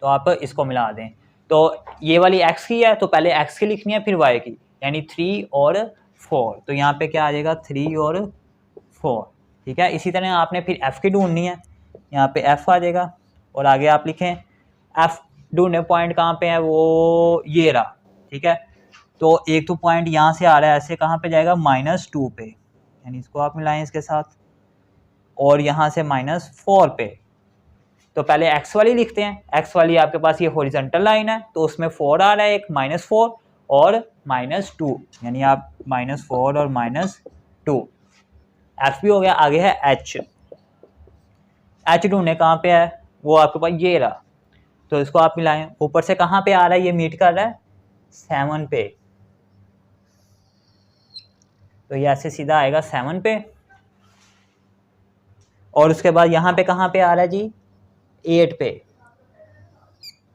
S1: तो आप इसको मिला दें। तो ये वाली x की है, तो पहले x की लिखनी है फिर y की, यानी 3 और 4, तो यहाँ पे क्या आ जाएगा, 3 और 4। ठीक है, इसी तरह आपने फिर f की ढूंढनी है, यहाँ पे f आ जाएगा, और आगे आप लिखें f ढूंढने पॉइंट कहाँ पे है, वो ये रहा। ठीक है, तो एक तो पॉइंट यहाँ से आ रहा है, ऐसे कहाँ पे जाएगा, -2 पे, यानी इसको आप मिलाएं इसके साथ, और यहाँ से -4 पे। तो पहले x वाली लिखते हैं, x वाली आपके पास ये हॉरिजॉन्टल लाइन है, तो उसमें 4 आ रहा है, एक -4 और -2, यानी आप -4 और -2, f भी हो गया। आगे है h, h ढूंढने कहाँ पे है, वो आपके पास ये रहा, तो इसको आप मिलाएं, ऊपर से कहाँ पे आ रहा है, ये मीट कर रहा है 7 पे, तो ये ऐसे सीधा आएगा 7 पे, और उसके बाद यहाँ पे कहाँ पे आ रहा है जी 8 पे।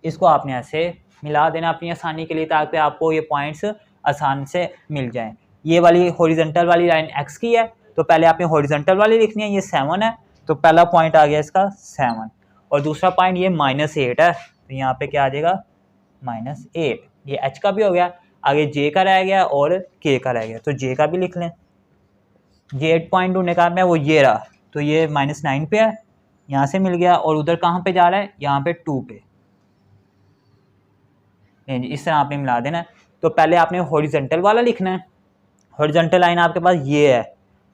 S1: इसको आपने ऐसे मिला देना अपनी आसानी के लिए, ताकि आपको ये पॉइंट्स आसान से मिल जाएं। ये वाली हॉरिजॉन्टल वाली लाइन x की है, तो पहले आपने हॉरिजॉन्टल वाली लिखनी है, ये 7 है, तो पहला पॉइंट आ गया इसका 7, और दूसरा पॉइंट ये -8 है, तो यहाँ पे क्या आ जाएगा -8। ये h का भी हो गया, आगे j का रह गया और k का रह गया, तो j का भी लिख लें। j पॉइंट ढूंढने का मैं वो ये रहा, तो ये -9 पे है, यहाँ से मिल गया, और उधर कहाँ पे जा रहा है, यहाँ पे 2 पे। इस तरह आपने मिला देना है। तो पहले आपने हॉरिजॉन्टल वाला लिखना है। हॉरिजॉन्टल लाइन आपके पास ये है,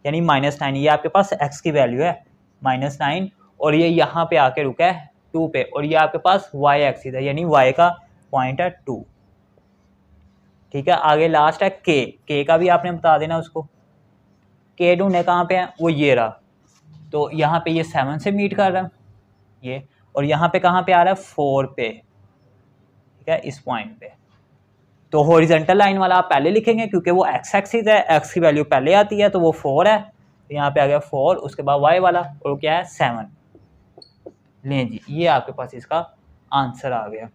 S1: यानी -9, ये आपके पास x की वैल्यू है -9, और ये यहाँ पे आके रुका है 2 पे, और ये आपके पास y एक्सिस है, यानी y का पॉइंट है 2। ठीक है, आगे लास्ट है k का भी आपने बता देना उसको। k ढूंढने कहाँ पे है, वो ये रहा, तो यहाँ पे ये 7 से मीट कर रहा है ये, और यहाँ पे कहाँ पे आ रहा है 4 पे। ठीक है, इस पॉइंट पे। तो हॉरिजॉन्टल लाइन वाला आप पहले लिखेंगे क्योंकि वो x एक्सिस है, x की वैल्यू पहले आती है, तो वो 4 है, तो यहाँ पे आ गया 4, उसके बाद y वाला, और वो क्या है 7। लें जी, ये आपके पास इसका आंसर आ गया।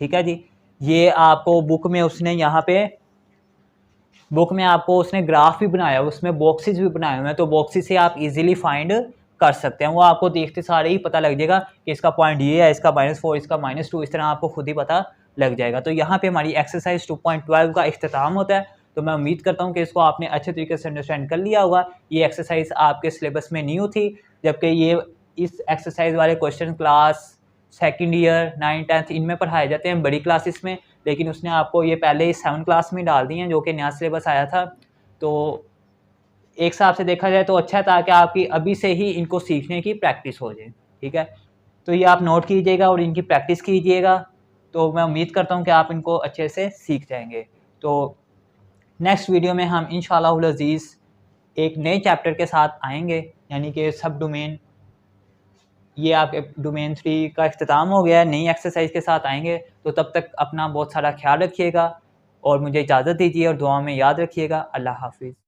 S1: ठीक है जी, ये आपको बुक में उसने यहाँ पे आपको उसने ग्राफ भी बनाया, उसमें बॉक्सेस भी बनाए हुए हैं, तो बॉक्सेस से आप इजीली फाइंड कर सकते हैं। वो आपको देखते सारे ही पता लग जाएगा कि इसका पॉइंट ये है, इसका -4, इसका -2, इस तरह आपको खुद ही पता लग जाएगा। तो यहाँ पे हमारी एक्सरसाइज 2.12 का इख्तिताम होता है। तो मैं उम्मीद करता हूँ कि इसको आपने अच्छे तरीके से अंडरस्टैंड कर लिया होगा। ये एक्सरसाइज आपके सिलेबस में न्यू थी, जबकि ये इस एक्सरसाइज वाले question class 2nd year 9th 10th इनमें पढ़ाए जाते हैं बड़ी क्लासेस में, लेकिन उसने आपको ये पहले ही 7 क्लास में डाल दी हैं, जो कि नया सिलेबस आया था। तो एक हिसाब से देखा जाए तो अच्छा है, ताकि आपकी अभी से ही इनको सीखने की प्रैक्टिस हो जाए। ठीक है, तो ये आप नोट कीजिएगा और इनकी प्रैक्टिस कीजिएगा, तो मैं उम्मीद करता हूँ कि आप इनको अच्छे से सीख जाएंगे। तो नेक्स्ट वीडियो में हम इंशाअल्लाह अज़ीज़ एक नए चैप्टर के साथ आएंगे, यानी कि सब डोमेन। ये आपके डोमेन 3 का इख्तिताम हो गया है, नई एक्सरसाइज के साथ आएंगे। तो तब तक अपना बहुत सारा ख्याल रखिएगा और मुझे इजाज़त दीजिए, और दुआ में याद रखिएगा। अल्लाह हाफिज़।